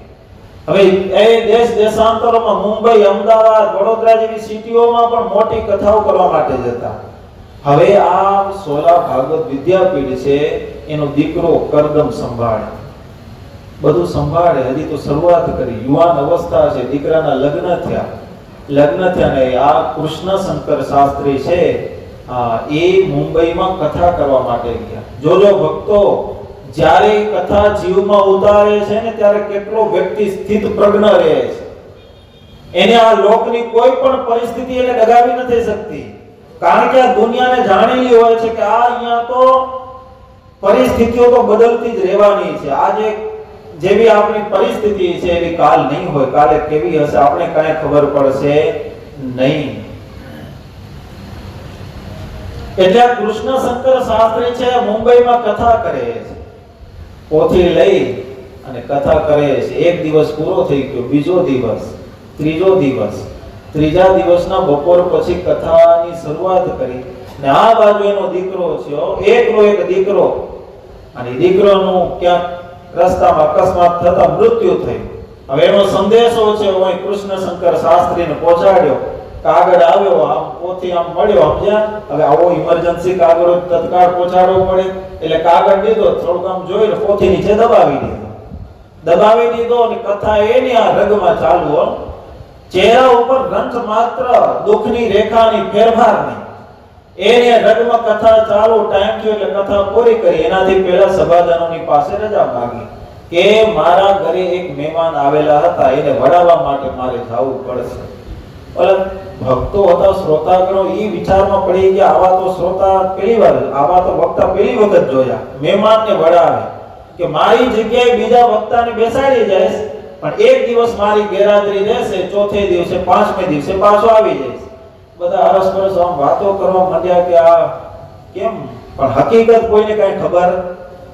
હવે એ દેશ દેશાંતરોમાં, મુંબઈ, અમદાવાદ, વડોદરા જેવી સિટીઓમાં પણ મોટી કથાઓ કરવા માટે જતા. હવે આ સોલા ભાગવત વિદ્યાપીઠ છે, એનો દીકરો કરદમ સંભાળે, બધું સંભાળે. હજી તો શરૂઆત કરી, યુવાન અવસ્થા છે. દીકરાના લગ્ન થયા ને આ કૃષ્ણશંકર શાસ્ત્રી છે એ મુંબઈમાં કથા કરવા માટે ગયા. જોજો ભક્તો, જ્યારે કથા જીવમાં ઉતારે છે ને ત્યારે કેટલો વ્યક્તિ સ્થિત પ્રજ્ઞ રહે છે. એને આ લોકની કોઈ પણ પરિસ્થિતિ એને ડગાવી નથી શકતી. કારણ કે આ દુનિયાને જાણેલી હોય છે કે આ અહીંયા તો પરિસ્થિતિઓ તો બદલતી જ રહેવાની છે. આજે જેવી આપણી પરિસ્થિતિ છે એવી કાલ નહીં હોય. કાલે કેવી હશે આપણે કાંઈ ખબર પડશે નહીં. એટલે કૃષ્ણશંકર શાસ્ત્રી છે, મુંબઈમાં કથા કરે છે. પોથી લઈ અને કથા કરે છે. એક દિવસ પૂરો થઈ ગયો, બીજો દિવસ, ત્રીજો દિવસ, ત્રીજા દિવસના બપોર પછી કથાની શરૂઆત કરી. ને આ બાજુ એનો દીકરો છે, એકનો એક દીકરો, અને દીકરાનું ક્યાંક રસ્તામાં અકસ્માત થતા મૃત્યુ થયું. હવે એનો સંદેશો છે કૃષ્ણશંકર શાસ્ત્રીને પહોંચાડ્યો. કાગળ આવ્યો, આમ પોથી આમ મળ્યો, સમજ્યા? હવે આવો ઇમરજન્સી કાગળ તત્કાળ પહોંચાડવો પડે એટલે કાગળ દીધો, થોડુંક આમ જોઈને પોથી નીચે દબાવી દીધો અને કથા એની આ રગમાં ચાલુ હો. ચહેરા ઉપર રંજ માત્ર દુઃખની રેખાની ફેરફાર નહીં, એને રગમાં કથા ચાલુ. ટાઈમ થયો એટલે કથા પૂરી કરી. એનાથી પહેલા સભાજનોની પાસે રજા માંગી કે મારા ઘરે એક મહેમાન આવેલા હતા, એને વડાવવા માટે મારે જવું પડશે. ઓલા ભક્તો હતા, શ્રોતાગણો એ વિચારમાં પડી ગયા, આવા તો શ્રોતા પહેલી વાર, આવા તો વક્તા પહેલી વખત જોયા. મહેમાનને વડાવે કે મારી જગ્યાએ બીજા વક્તાને બેસાડી જાય, પણ એક દિવસ મારી ગેરહાજરી રહેશે, ચોથે દિવસે 5મે દિવસે પાછો આવી જઈશ. બધા અરસપરસ આમ વાતો કરવા માંડ્યા કે આ કેમ, પણ હકીકત કોઈને કઈ ખબર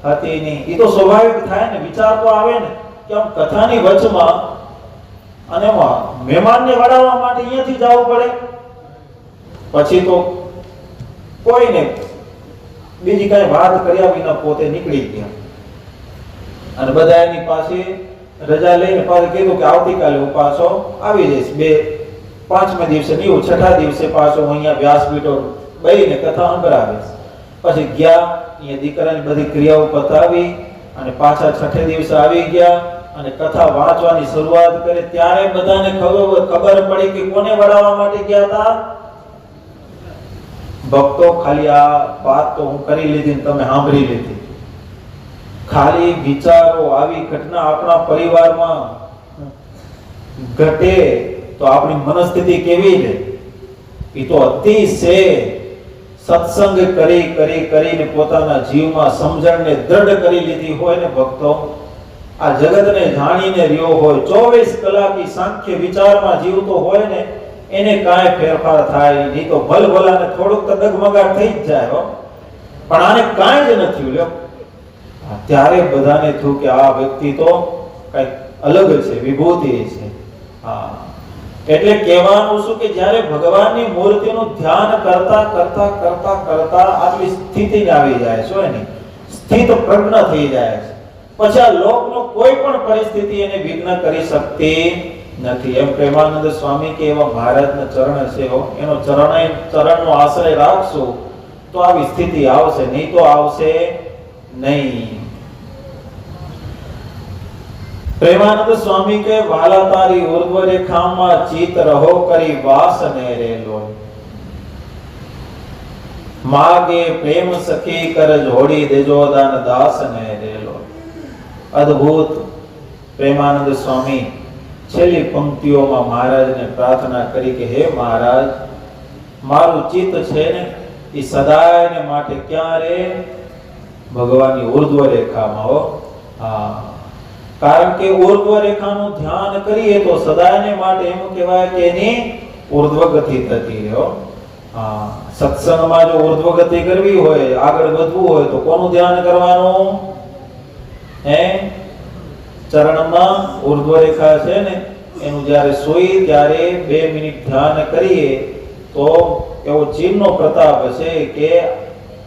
હતી નહીં. એ તો સ્વાભાવિક થાય ને, વિચાર તો આવે ને કે આમ કથાની વચમાં અને મહેમાનને વડાવવા માટે અહીંયાથી જવું પડે. પછી તો કોઈને બીજી કઈ વાત કર્યા વિના પોતે નીકળી ગયા અને બધા એની પાસે રજા લઈને પાછું કીધું કે આવતીકાલે હું પાછો આવી જઈશ. 5મે દિવસે નહીં, 6થા દિવસે પાછો હું અહીંયા વ્યાસપીઠો બેહીને કથા સંભળાવીશ. પછી ગયા, અહીંયા દીકરાની બધી ક્રિયાઓ પતાવી અને પાછા 6થે દિવસે આવી ગયા અને કથા વાંચવાની શરૂઆત કરી. ત્યારે બધાને ખબર પડી કે કોને વડાવવા માટે ગયા હતા. ભક્તો ખાલી આ વાત તો હું કરી લીધી ને તમે સાંભળી લીધી. ખાલી વિચારો, આવી ઘટના આપણા પરિવારમાં ઘટે તો આપણી મનસ્થિતિ કેવી રહે. એ તો અતિશય સત્સંગ કરીને પોતાના જીવમાં સમજણને દ્રઢ કરી લીધી હોય ને ભક્તો, આ જગતને જાણીને રહ્યો હોય, 24 કલાક સાંખ્ય વિચારમાં જીવતો હોય ને, એને કાંઈ ફેરફાર થાય નહીં. તો ભલભલાને થોડુંક તો ડગમગાટ થઈ જ જાય હો, પણ આને કાંઈ જ નથી લ્યો. ત્યારે બધાને થયું કે આ વ્યક્તિ તો કઈક અલગ છે, વિભૂતિ છે. હા, એટલે કહેવાનું શું કે જ્યારે ભગવાનની મૂર્તિનું ધ્યાન કરતા આટલી સ્થિતિને આવી જાય છે, એની સ્થિત પ્રજ્ઞ થઈ જાય છે, પછી આ લોકનો કોઈ પણ પરિસ્થિતિ એને વિઘ્ન કરી શકતી નથી. એમ પ્રેમાનંદ સ્વામી કે એવા મહારાજના ચરણ છે, એનો ચરણનો આશ્રય રાખશો તો આવી સ્થિતિ આવશે, નહીં તો આવશે નહીં. પ્રેમાનંદ સ્વામી કે વાલા તારી ઉર્ધ્વ રેખામાં ચિત રહો કરી વાસ ને રેલો, માગે પ્રેમ સખી કર જોડી દેજો દાન દાસ ને રેલો. અદ્ભુત પ્રેમાનંદ સ્વામી છેલ્લી પંક્તિઓમાં મહારાજને પ્રાર્થના કરી કે હે મહારાજ, મારું ચિત્ત છે ને એ સદાયને માટે ક્યાં રહે? ભગવાનની ઉર્ધ્વ રેખામાં હો. હા, કારણ કે ઉર્ધ્વ રેખાનું ધ્યાન કરીએ તો સદાયને માટે એમ કહેવાય કે એની ઉર્ધ્વ ગતિ થતી રહે. હા, સત્સંગમાં જો ઉર્ધ્વ ગતિ કરવી હોય, આગળ વધવું હોય તો કોનું ધ્યાન કરવાનું? ચરણમાં ઉર્ધ્વ રેખા છે ને, એનું જ્યારે સોઈ ત્યારે 2 મિનિટ ધ્યાન કરીએ તો એવો ચીનનો પ્રતાપ છે કે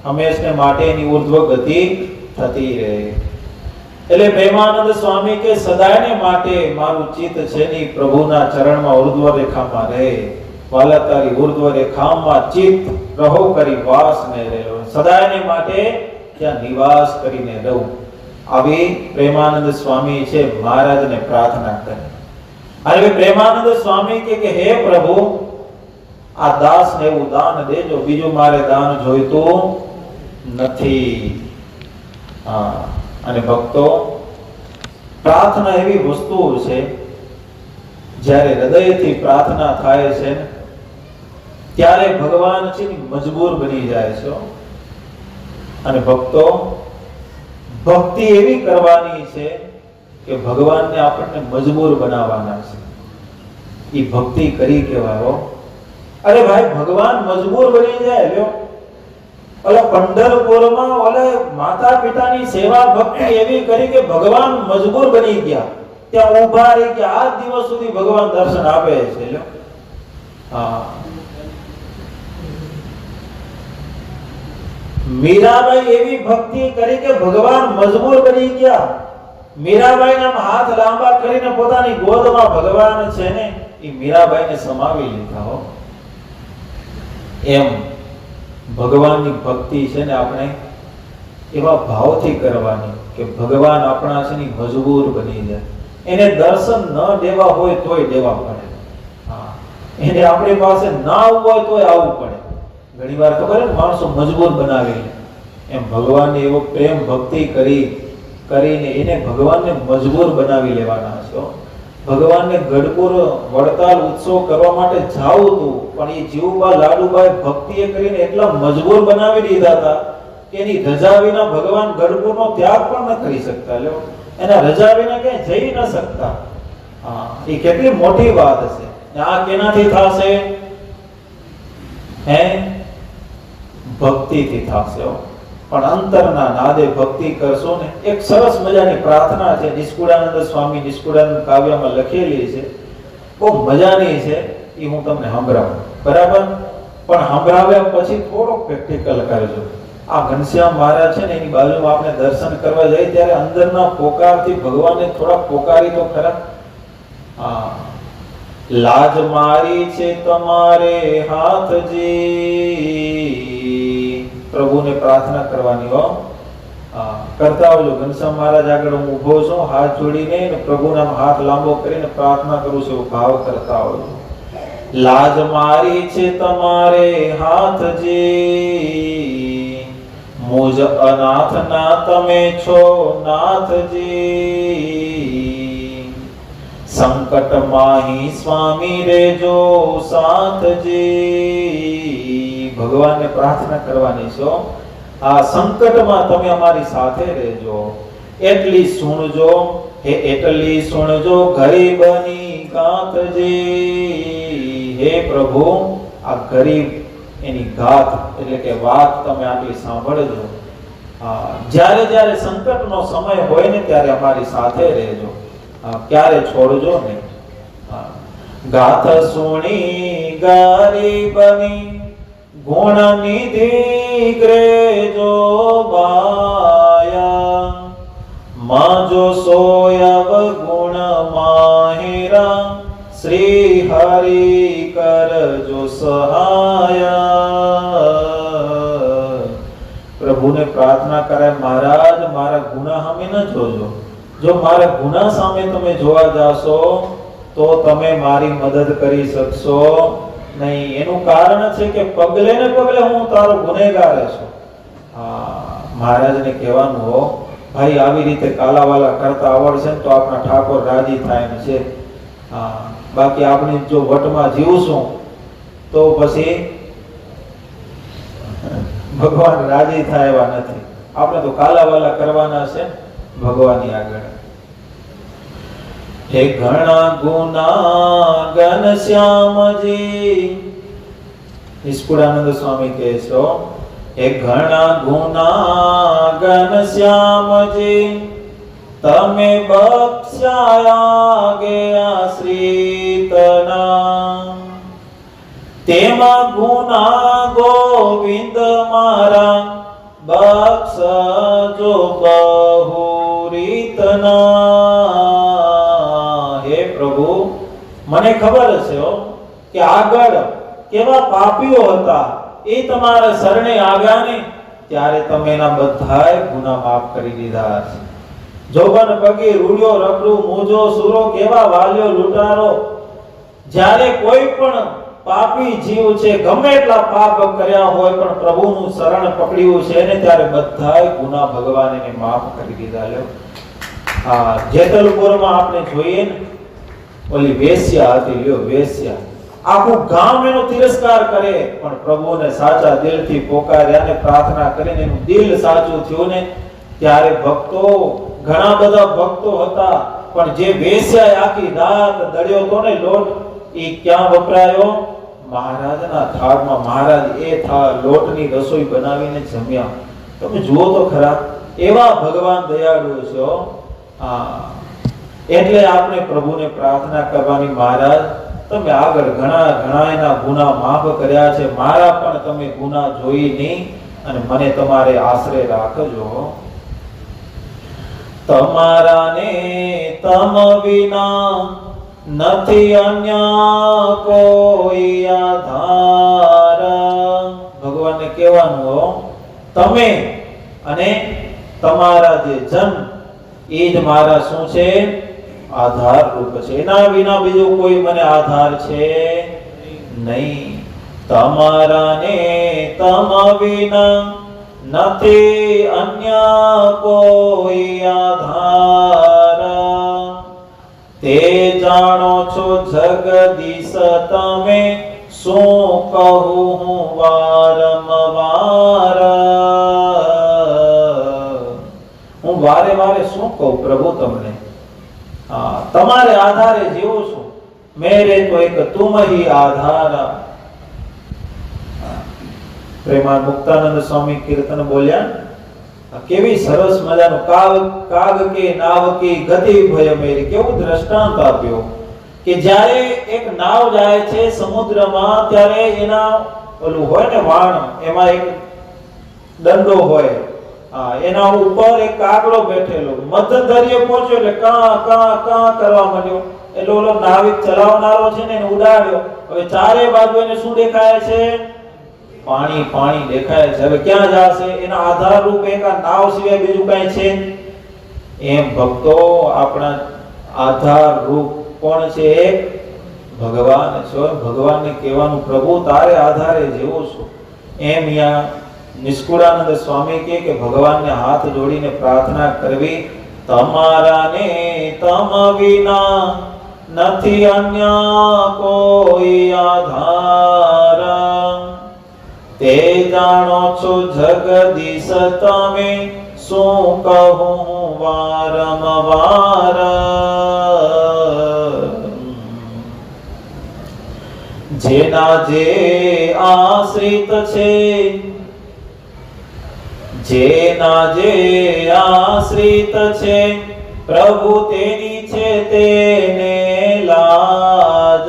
હંમેશને માટે એની ઉર્ધ્વ ગતિ થતી રહે. એટલે પ્રેમાનંદ સ્વામી કે સદાયને માટે મારું ચિત્ત છે ને પ્રભુના ચરણમાં ઉર્ધ્વ રેખામાં રહે. વાલા તારી ઉર્ધ્વ રેખામાં ચિત્ત રહો કરી વાસ ને રહેલો, સદાયને માટે ત્યાં નિવાસ કરીને રહું. આવી પ્રેમાનંદ સ્વામી છે મહારાજને પ્રાર્થના કરી. અને પ્રેમાનંદ સ્વામી કે હે પ્રભુ, આ દાસને એવું દાન દેજો, બીજું મારે દાન જોઈતું નથી. હા, અને ભક્તો, પ્રાર્થના એવી વસ્તુ છે જ્યારે હૃદયથી પ્રાર્થના થાય છે ને ત્યારે ભગવાન છે ને મજબૂર બની જાય છે. અને ભક્તો, ભક્તિ એવી કરવાની છે કે ભગવાનને આપણને મજબૂર બનાવવાના છે. એ ભક્તિ કરી કહેવાય. અરે ભાઈ, ભગવાન મજબૂર બની જાય લ્યો. ઓલા પંઢરપુરમાં ઓલા માતા પિતાની સેવા ભક્તિ એવી કરી કે ભગવાન મજબૂર બની ગયા, ત્યાં ઊભા રહી કે આ દિવસ સુધી ભગવાન દર્શન આપે છે લ્યો. હા, મીરાબાઈ એવી ભક્તિ કરી કે ભગવાન મજબૂર બની ગયા. મીરાબાઈને આમ હાથ લાંબા કરીને પોતાની ગોદમાં ભગવાન છે ને એ મીરાબાઈને સમાવી લીધા હો. એમ ભગવાનની ભક્તિ છે ને આપણે એવા ભાવથી કરવાની કે ભગવાન આપણા છે ને મજબૂર બની જાય. એને દર્શન ન દેવા હોય તોય દેવા પડે. હા, એને આપણી પાસે ના આવવું હોય તોય આવવું પડે. ઘણી વાર ખબર છે માણસો મજબૂર બનાવી લે. એમ ભગવાનને એવો પ્રેમ ભક્તિ કરીને એને ભગવાનને મજબૂર બનાવી લેવાના છે. ભગવાનને ગઢપુર વડતાલ ઉત્સવ કરવા માટે જાવું હતું, પણ એ જીવુબા લાડુબાઈ ભક્તિએ કરીને એટલા મજબૂર બનાવી દીધા હતા કે એની રજા વિના ભગવાન ગઢપુરનો ત્યાગ પણ ન કરી શકતા. લ્યો, એના રજા વિના ક્યાંય જઈ ન શકતા. હા, એ કેટલી મોટી વાત છે. આ કેનાથી થશે? હે, ભક્તિથી થશે. પણ અંતરના નાદે ભક્તિ કરશો ને. એક સરસ મજાની પ્રાર્થના છે, નિષ્કુળાનંદ સ્વામી નિષ્કુળાનંદ કાવ્યમાં લખેલી છે, બહુ મજાની છે. એ હું તમને સંભળાવું, બરાબર? પણ સંભળાવ્યા પછી થોડોક પ્રેક્ટિકલ કરજો. આ ઘનશ્યામ મહારાજ છે ને, એની બાજુમાં આપણે દર્શન કરવા જઈએ ત્યારે અંદરના પોકારથી ભગવાનને થોડા પોકારી તો ખરા. હા, લાજ મારી છે તમારે હાથજી, પ્રભુને પ્રાર્થના કરવાની. હો, કરતા આવજો. ઘનશ્યામ મહારાજ આગળ હું ઊભો છું, હાથ જોડીને પ્રભુના હાથ લાંબો કરીને પ્રાર્થના કરું છું, ભાવ કરતા આવજો. લાજ મારી છે તમારે હાથજી, મુજ અનાથ ના તમે છો નાથજી, સંકટ માહી સ્વામી રેજો સાથજી. ભગવાનને પ્રાર્થના કરવાની છો, આ સંકટમાં તમે અમારી સાથે રહેજો. એટલી સુણજો હે, એટલી સુણજો ગરીબની ગાથજી. હે પ્રભુ, આ ગરીબ એની ગાથ એટલે કે વાત તમે આટલી સાંભળજો. જ્યારે જ્યારે સંકટનો સમય હોય ને ત્યારે અમારી સાથે રહેજો, ક્યારે છોડજો નહીં. ગાથ સુણી ગરીબની ગુણ નિધિ ગ્રેજો બાયા, માજો સોયવ ગુણ માહિરા, શ્રી હરિ કરજો સહાયા. પ્રભુને પ્રાર્થના કરે, મહારાજ મારા ગુના સામે ન જોજો. જો મારા ગુના સામે તમે જોવા જાશો તો તમે મારી મદદ કરી શકશો નહીં. એનું કારણ છે કે પગલે ને પગલે હું તારો ગુનેગાર છું. મહારાજને કહેવાનું, હો ભાઈ, આવી રીતે કાલાવાલા કરતા આવડશે ને તો આપણા ઠાકોર રાજી થાય એમ છે. બાકી આપણે જો વટમાં જીવશું તો પછી ભગવાન રાજી થાય એવા નથી. આપણે તો કાલાવાલા કરવાના છે ભગવાનની આગળ. હે ઘણા ગુના ઘનશ્યામજી, નિષ્કુળાનંદ સ્વામી કહે છે, હે ઘણા ગુના ઘનશ્યામજી, તમે બક્ષાયા ગયા શ્રીતના, તેમાં ગુના ગોવિંદ મારા બક્ષજો બહુ રીતના. હે પ્રભુ, મને ખબર છે કે આગળ કેવા પાપીઓ હતા, એ તમારા શરણે આવ્યા ને ત્યારે તમે એના બધાય ગુના માફ કરી દીધા છે. જોબન પગી રૂડિયો રખડું મૂજો સુરો, કેવા વાલ્યો લૂંટારો. જ્યારે કોઈ પણ પાપી જીવ છે, ગમે એટલા પાપ કર્યા હોય પણ પ્રભુનું શરણ પકડ્યું છે ને ત્યારે બધાય ગુના ભગવાન એને માફ કરી દીધા. લ્યો, જેતલપુરમાં આપણે જોઈએ ને, ઓલી વેશ્યા હતી. લ્યો, વેશ્યા, આખું ગામ એનો તિરસ્કાર કરે પણ પ્રભુને સાચા દિલથી પોકાર્યા ને પ્રાર્થના કરીને એનું દિલ સાચું થયું ને ત્યારે ભક્તો, ઘણા બધા ભક્તો હતા, પણ જે વેશ્યાએ આખી રાત દળ્યો તો ને લોટ, એ ક્યાં વપરાયો? મહારાજના થાળમાં. મહારાજ એ લોટની રસોઈ બનાવીને જમ્યા. તમે જુઓ તો ખરા, એવા ભગવાન દયાળુ છે. એટલે આપણે પ્રભુને પ્રાર્થના કરવાની, મહારાજ તમે આગળ ઘણા એના ગુના માફ કર્યા છે, મારા પણ તમે ગુના જોઈ નહીં અને મને તમારે આશરે રાખજો. તમારા ને તમ વિના નથી અન્ય કોઈ આધાર, કહેવાનું હો, તમે અને તમારા જે જન એ જ મારા શું છે? આધાર રૂપ છે. એના વિના બીજો કોઈ મને આધાર છે નહીં. તમારા ને તમ વિના નથી અન્ય કોઈ આધાર. તે જાણો છો જગદીશ તમે, શું કહું હું વારંવાર. હું વારે વારે શું કહું પ્રભુ તમને? તમારે આધારે જીવું છું. મેરે તો એક તુમ હી આધાર. પ્રેમાનંદ મુક્તાનંદ સ્વામી કીર્તન બોલ્યા, કેવી સરસ મજાનું કાગ કે નાવ કી ગતિ ભય મેરી, કેવું દ્રષ્ટાંત આપ્યું કે જ્યારે એક નાવ જાય છે સમુદ્રમાં ત્યારે એના ઓલું હોય ને વાણ, એમાં એક દંડો હોય, એના ઉપર એક કાગડો બેઠેલો. મધ્ય દરિયે પહોંચ્યો એટલે કા કા કા કરવા માંડ્યો. એટલે ઓલો નાવિક ચલાવનારો છે ને એને ઉડાડ્યો. હવે ચારે બાજુ એને શું દેખાય છે? પાણી પાણી દેખાય છે. હવે ક્યાં જશે? એના આધાર રૂપ એક આ નાવ સિવાય બીજું કઈ છે? એમ ભક્તો આપણા આધાર રૂપ કોણ છે? એક ભગવાન છે. ભગવાનને કહેવાનું પ્રભુ તારે આધારે જેવો છું. એમ અહીંયા નિષ્કુળાનંદ સ્વામી કે ભગવાનને હાથ જોડીને પ્રાર્થના કરવી, તમારા ને તમ વિના નથી અન્ય કોઈ આધાર. તે જાણો છો જગદીશ તમે, શું કહું વારંવાર. જેના જે આશ્રિત છે, જેના જે આશ્રિત છે, પ્રભુ તેની છે તેને લાજ.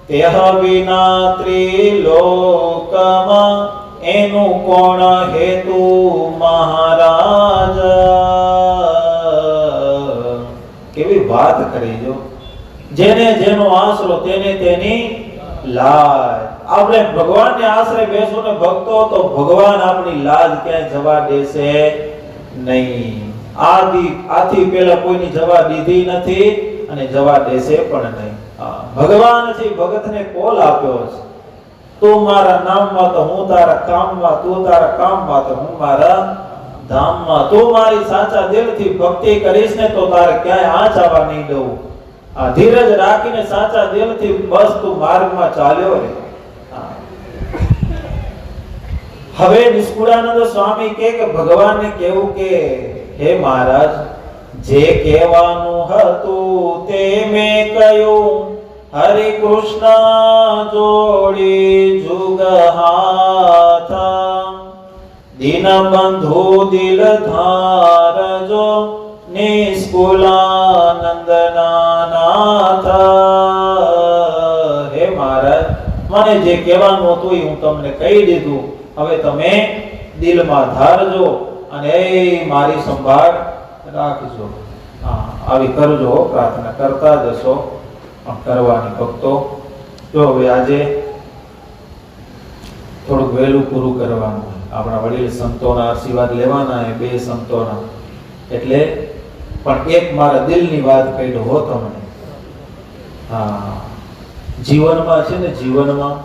તેહ વિના ત્રિલોકમાં એનું કોણ હેતુ મહારાજ. કેવી વાત કરી જો, જેને જેનો આશરો તેને તેની લાજ. આપણે ભગવાનને આશ્રય બેસો ને ભક્તો, તો ભગવાન આપણી લાજ ક્યાંય જવા દેશે નહીં. આથી પહેલા કોઈની જવા દીધી નથી અને જવા દેશે પણ નહીં. ભગવાન છે ભગતને કોલ આપ્યો છે, તું મારા નામમાં તો હું તારા કામમાં, તું તારા કામમાં તો હું મારા ધામમાં. તું મારી સાચા દિલથી ભક્તિ કરીશ ને તો તારે ક્યાંય આંચ આવવા નહીં દઉં. ધીરજ રાખીને સાચા દિલથી બસ તું માર્ગમાં ચાલ્યો રે. હવે નિષ્કુળાનંદ સ્વામી કે ભગવાનને કેવું કે હે મહારાજ, જે કહેવાનું હતું તે મેં કહ્યું, હરે કૃષ્ણ જોડી જુગ હાથ. દીન બંધુ દિલ ધારજો, નિષ્કુળાનંદ નાથ. હે મહારાજ, મને જે કહેવાનું હતું એ હું તમને કહી દીધું. હવે તમે દિલમાં ધારજો અને એ મારી સંભાળ રાખજો. આવી કરજો, પ્રાર્થના કરતા જશો, કરવાની ભક્તો. જો હવે આજે થોડુંક વહેલું પૂરું કરવાનું. આપણા વડીલ સંતોના આશીર્વાદ લેવાના એ બે સંતોના. એટલે પણ એક મારા દિલની વાત કહી દો તમને. જીવનમાં છે ને, જીવનમાં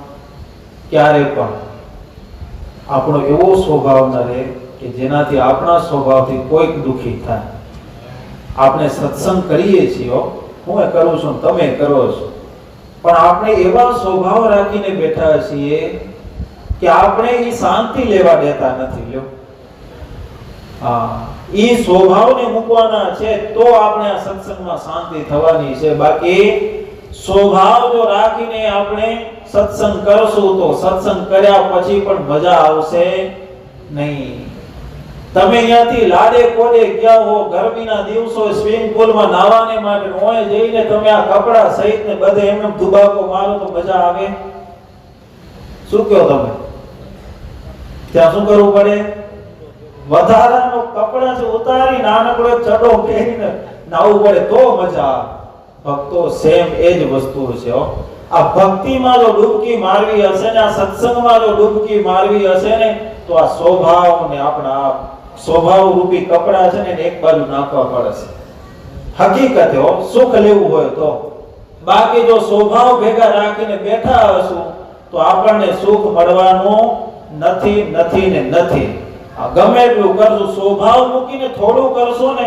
ક્યારે પણ આપણો એવો સ્વભાવ ન રહે કે જેનાથી આપણા સ્વભાવથી કોઈક દુખી થાય. આપણે સત્સંગ કરીએ છીએ, હું એ કરું છું, તમે કરો છો, પણ આપણે એવા સ્વભાવ રાખીને બેઠા છીએ કે આપણે એ શાંતિ લેવા દેતા નથી. લ્યો, એ સ્વભાવને મૂકવાના છે તો આપણે આ સત્સંગમાં શાંતિ થવાની છે. બાકી સ્વભાવ જો રાખીને આપણે સત્સંગ કરશું તો સત્સંગ કર્યા પછી પણ મજા આવશે નહીં. તમે અહીંયાથી લાડે કોડે ગયા હો, ગરમીના દિવસો સ્વિમિંગ પુલમાં નાવાને માટે ઓય જઈને તમે આ કપડા સહિત ને બધે એમને ધુબાકો મારો તો મજા આવે? શું કહો તમે? ત્યાં શું કરવું પડે? વધારાનો કપડા છે ઉતારી નાનકડો ચડો પહેરીને નાવું પડે તો મજા આવે. ભક્તો સેમ એ જ વસ્તુ છે. આ ભક્તિમાં જો ડૂબકી મારવી હશે ને, આ સત્સંગમાં જો ડૂબકી મારવી હશે ને, તો આ સ્વભાવ ને આપણા સ્વભાવ રૂપી કપડા છે ને એક બાજુ નાખવા પડશે. હકીકત હો, સુખ લેવું હોય તો. બાકી જો સ્વભાવ ભેગા રાખીને બેઠા હશું તો આપણને સુખ મળવાનું નથી નથી ને નથી. ગમે એટલું કરશું, સ્વભાવ મૂકીને થોડું કરશો ને,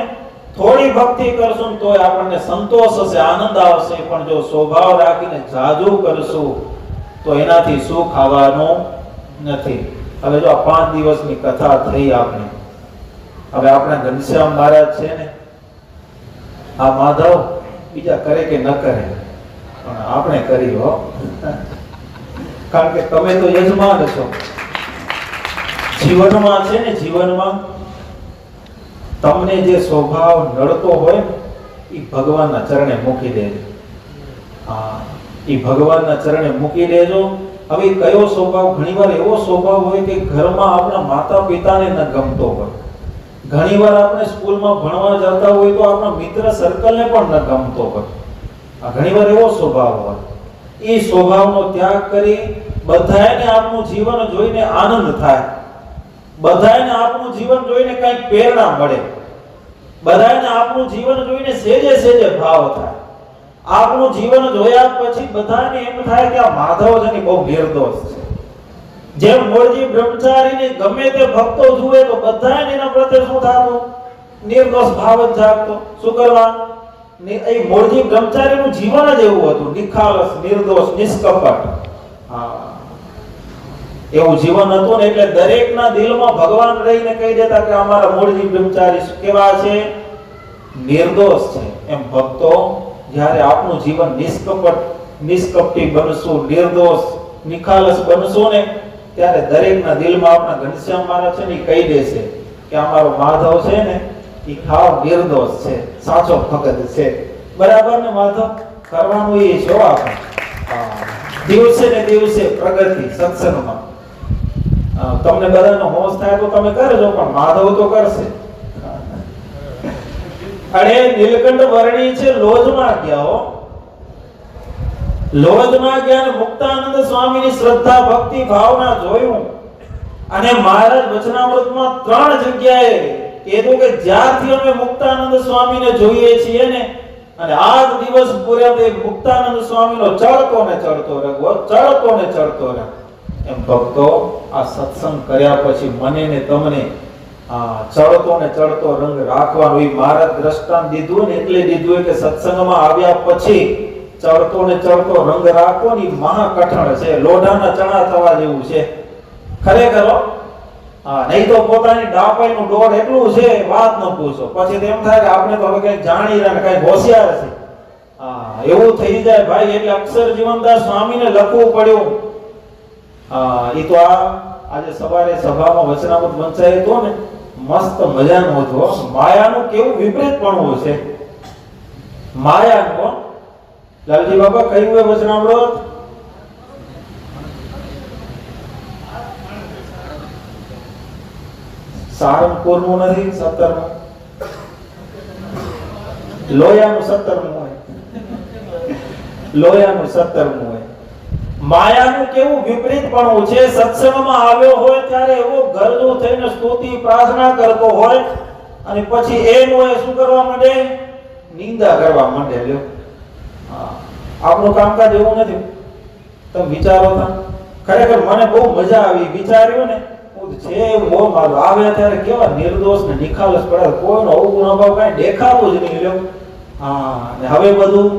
થોડી ભક્તિ કરશું તો આપણને સંતોષ હશે, આનંદ આવશે. પણ જો સ્વભાવ રાખીને જાજુ કરશું તો એનાથી સુખ આવવાનું નથી. હવે જો આ 5 દિવસની કથા થઈ આપણે. હવે આપણા ઘનશ્યામ મહારાજ છે ને, આ માધવ બીજા કરે કે ન કરે, પણ આપણે કરી હો. કારણ કે તમે તો યજમાન છો જીવનમાં. છે ને, જીવનમાં તમને જે સ્વભાવ નડતો હોય એ ભગવાનના ચરણે મૂકી દેજો. હા, એ ભગવાનના ચરણે મૂકી દેજો. હવે કયો સ્વભાવ? ઘણીવાર એવો સ્વભાવ હોય કે ઘરમાં આપણા માતા પિતાને ન ગમતો હોય. ઘણીવાર આપણે સ્કૂલમાં ભણવા જતા હોય તો આપણા મિત્ર સર્કલને પણ ન ગમતો હોય. આ ઘણીવાર એવો સ્વભાવ હોય. એ સ્વભાવનો ત્યાગ કરી બધાને આપણું જીવન જોઈને આનંદ થાય, બધાને આપણું જીવન જોઈને કંઈક પ્રેરણા મળે, બધાને આપણું જીવન જોઈને સેજે સેજે ભાવ થાય. આપણું જીવન જોયા પછી બધાને એમ થાય કે આ માધવ છે ને બહુ નિર્દોષ છે. જેમ મોરજી બ્રહ્મચારીને ગમે તે ભક્તો જુએ તો બધાને એના પ્રત્યે શું થતું? નિર્દોષ ભાવ જ જાગતો. શું કરવા? એ મોરજી બ્રહ્મચારીનું જીવન જ એવું હતું, નિખાલસ, નિર્દોષ, નિષ્કપટ. હા, એવું જીવન હતું ને એટલે દરેકના દિલમાં ભગવાન રહીને કહી દેતા કે અમારા મોરજી બ્રહ્મચારી કેવા છે? નિર્દોષ છે. એમ ભક્તો જ્યારે આપણું જીવન નિષ્કપટ, નિષ્કપટી બનશું, નિર્દોષ, નિખાલસ બનશું ને, ત્યારે દરેકના દિલમાં આપણા ઘનશ્યામ મહારાજ છે ને કહી દેશે કે અમારો માધવ છે ને એ ખાવ નિર્દોષ છે, સાચો ભગત છે. બરાબર ને? માધવ કરવાનું એ છો આપણે. દિવસે ને દિવસે પ્રગતિ સત્સંગમાં. તમને બધાનો હોશ થાય તો તમે કરજો, પણ માધવ તો કરશે. અને નીલકંઠ વર્ણી છે, લોજમાં ગયા હો. લોજમાં ગયા અને મુક્તાનંદ સ્વામીની શ્રદ્ધા, ભક્તિ, ભાવના જોયું. અને મહારાજ વચનામૃતમાં 3 જગ્યાએ કીધું કે જ્યારથી અમે મુક્તાનંદ સ્વામીને જોઈએ છીએ ને, અને આજ દિવસ પૂરા તે મુક્તાનંદ સ્વામીનો ચડતો ને ચડતો રહે, ચડતો ને ચડતો રહે. એમ ભક્તો આ સત્સંગ કર્યા પછી મને ને તમને ચડતો ને ચડતો રંગ રાખવાનો એ મહારાજ દ્રષ્ટાંત દીધું ને એટલે દીધું કે સત્સંગમાં આવ્યા પછી ચડતો ને ચડતો રંગ રાખવો ને મહા કઠણ છે. લોઢાના ચણા થવા જેવું છે ખરેખર. નહીં તો પોતાની ડાપાઈનું ડોર એટલું છે, વાત ન પૂછો. પછી તેમ થાય કે આપણે તો હવે કઈ જાણી રહ્યા, કઈ હોશિયાર છે. એવું થઈ જાય ભાઈ. એટલે અક્ષર જીવનદાસ સ્વામીને લખવું પડ્યું. એ તો આજે સવારે સભામાં વચનામૃત વંચાય તો ને, મસ્ત મજાનું હતું. માયાનું કેવું વિપરીતપણું છે. માયાનું લાલજી બાબા કયું એ વચનામૃત? સારંગપુરનું નથી, 17મું. લોયાનું 17મું હોય. લોયાનું 17મું હોય. માયાનું કેવું વિપરીતપણું છે. સત્સંગમાં આવ્યો હોય ત્યારે એવો ગરજુ થઈને સ્તુતિ પ્રાર્થના કરતો હોય, અને પછી એનું શું કરવા માંડે? નિંદા કરવા માંડે. લ્યો, આપણું કામકાજ એવું નથી. તમે વિચારો તા. ખરેખર મને બહુ મજા આવી. વિચાર્યું ને છે એવું મારું આવે ત્યારે કેવા નિર્દોષ ને નિખાલસ પડે, કોઈનો અવગુણ અભાવ કઈ દેખાવું જ નહીં. લ્યો, ને હવે બધું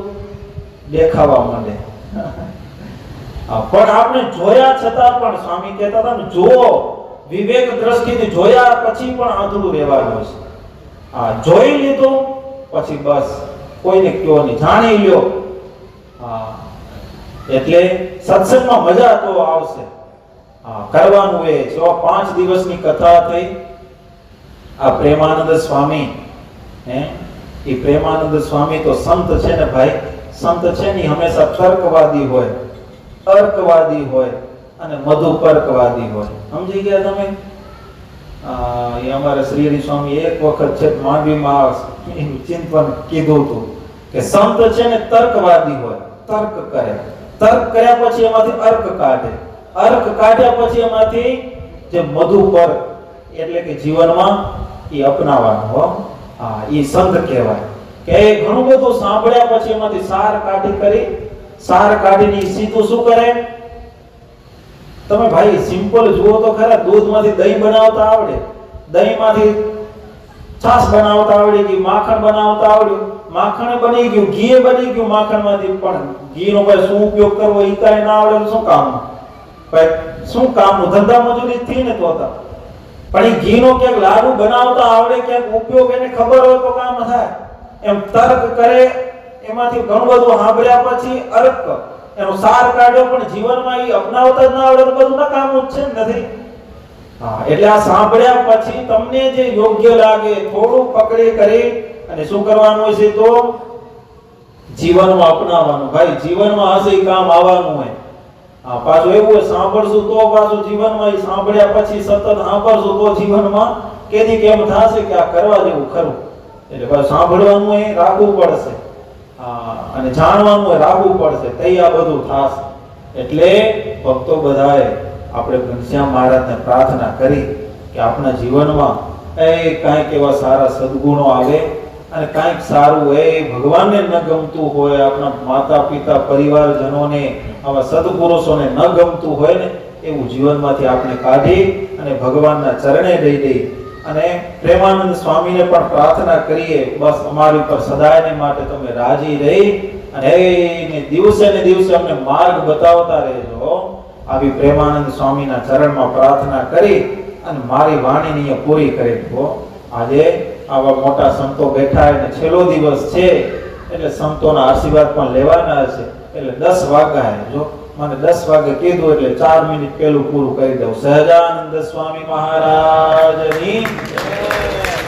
દેખાવા માંડે. પણ આપણે જોયા છતાં પણ સ્વામી કહેતા હતા ને, જો વિવેક દ્રષ્ટિથી જોયા પછી પણ આંધળું રહેવાનું છે. જોઈ લીધું પછી બસ કોઈને કયો નહીં, જાણી લ્યો. એટલે સત્સંગમાં મજા તો આવશે. કરવાનું એ 5 દિવસની કથા થઈ. આ પ્રેમાનંદ સ્વામી, એ પ્રેમાનંદ સ્વામી તો સંત છે ને ભાઈ. સંત છે ને હંમેશા તર્કવાદી હોય, અર્કવાદી હોય અને મધુપર્કવાદી હોય. સમજી ગયા તમે? એ અમારા શ્રી હરિ સ્વામી એક વખત છે માંડવીમાં ચિંતન કીધું હતું કે સંત છે ને તર્કવાદી હોય, તર્ક કરે. તર્ક કર્યા પછી એમાંથી અર્ક કાઢે, અર્ક કાઢ્યા પછી એમાંથી જે મધુપર્ક એટલે કે જીવનમાં એ અપનાવવાનું હો. હા, એ સંત કહેવાય કે ઘણું બધું સાંભળ્યા પછી એમાંથી સાર કાઢીને સીધું શું કરે? તમે ભાઈ સિમ્પલ જુઓ તો ખરા, દૂધમાંથી દહીં બનાવતા આવડે, દહીંમાંથી છાશ બનાવતા આવડી ગઈ, માખણ બનાવતા આવડ્યું, માખણ બની ગયું, ઘી બની ગયું માખણમાંથી, પણ ઘીનો ભાઈ શું ઉપયોગ કરવો એ કાંઈ ના આવડે તો શું કામનું? ભાઈ શું કામનું? ધંધા મજૂરી થી ને તો હતા, પણ એ ઘીનો ક્યાંક લાડુ બનાવતા આવડે, ક્યાંક ઉપયોગ એને ખબર હોય તો કામ થાય. એમ તર્ક કરે, એમાંથી ઘણું બધું સાંભળ્યા પછી અર્ક એનો સાર કાઢ્યો, પણ જીવનમાં એ અપનાવતા જ ના આવડે તો બધું નકામું જ છે ને, નથી? હા, એટલે આ સાંભળ્યા પછી તમને જે યોગ્ય લાગે થોડું પકડી કરી અને શું કરવાનું હોય છે? તો જીવનમાં અપનાવવાનું. ભાઈ જીવનમાં હશે એ કામ આવવાનું હોય. હા, પાછું એવું હોય સાંભળશું તો પાછું જીવનમાં, એ સાંભળ્યા પછી સતત સાંભળશું તો જીવનમાં કેદી કેમ થશે કે આ કરવા જેવું ખરું. એટલે પાછું સાંભળવાનું હોય રાખવું પડશે, અને જાણવાનું હોય રાખવું પડશે, તઈ આ બધું થશે. એટલે ભક્તો બધાએ આપણે ઘનશ્યામ મહારાજને પ્રાર્થના કરી કે આપણા જીવનમાં કાંઈક એવા સારા સદગુણો આવે, અને કાંઈક સારું એ ભગવાનને ન ગમતું હોય, આપણા માતા પિતા પરિવારજનોને આવા સદપુરુષોને ન ગમતું હોય ને એવું જીવનમાંથી આપણે કાઢી અને ભગવાનના ચરણે દઈ દઈ. અને પ્રેમાનંદ સ્વામીને પણ પ્રાર્થના કરીએ, બસ અમારી પર સદાયને માટે તમે રાજી રહી અને એને દિવસે ને દિવસે અમને માર્ગ બતાવતા રહેજો. આવી પ્રેમાનંદ સ્વામીના ચરણમાં પ્રાર્થના કરી અને મારી વાણીને પૂરી કરી દો. આજે આવા મોટા સંતો બેઠા અને છેલ્લો દિવસ છે એટલે સંતોના આશીર્વાદ પણ લેવાના છે. એટલે 10 વાગ્યા, જો મને 10 વાગે કીધું એટલે 4 મિનિટ પહેલું પૂરું કરી દઉં. સહજાનંદ સ્વામી મહારાજની જય.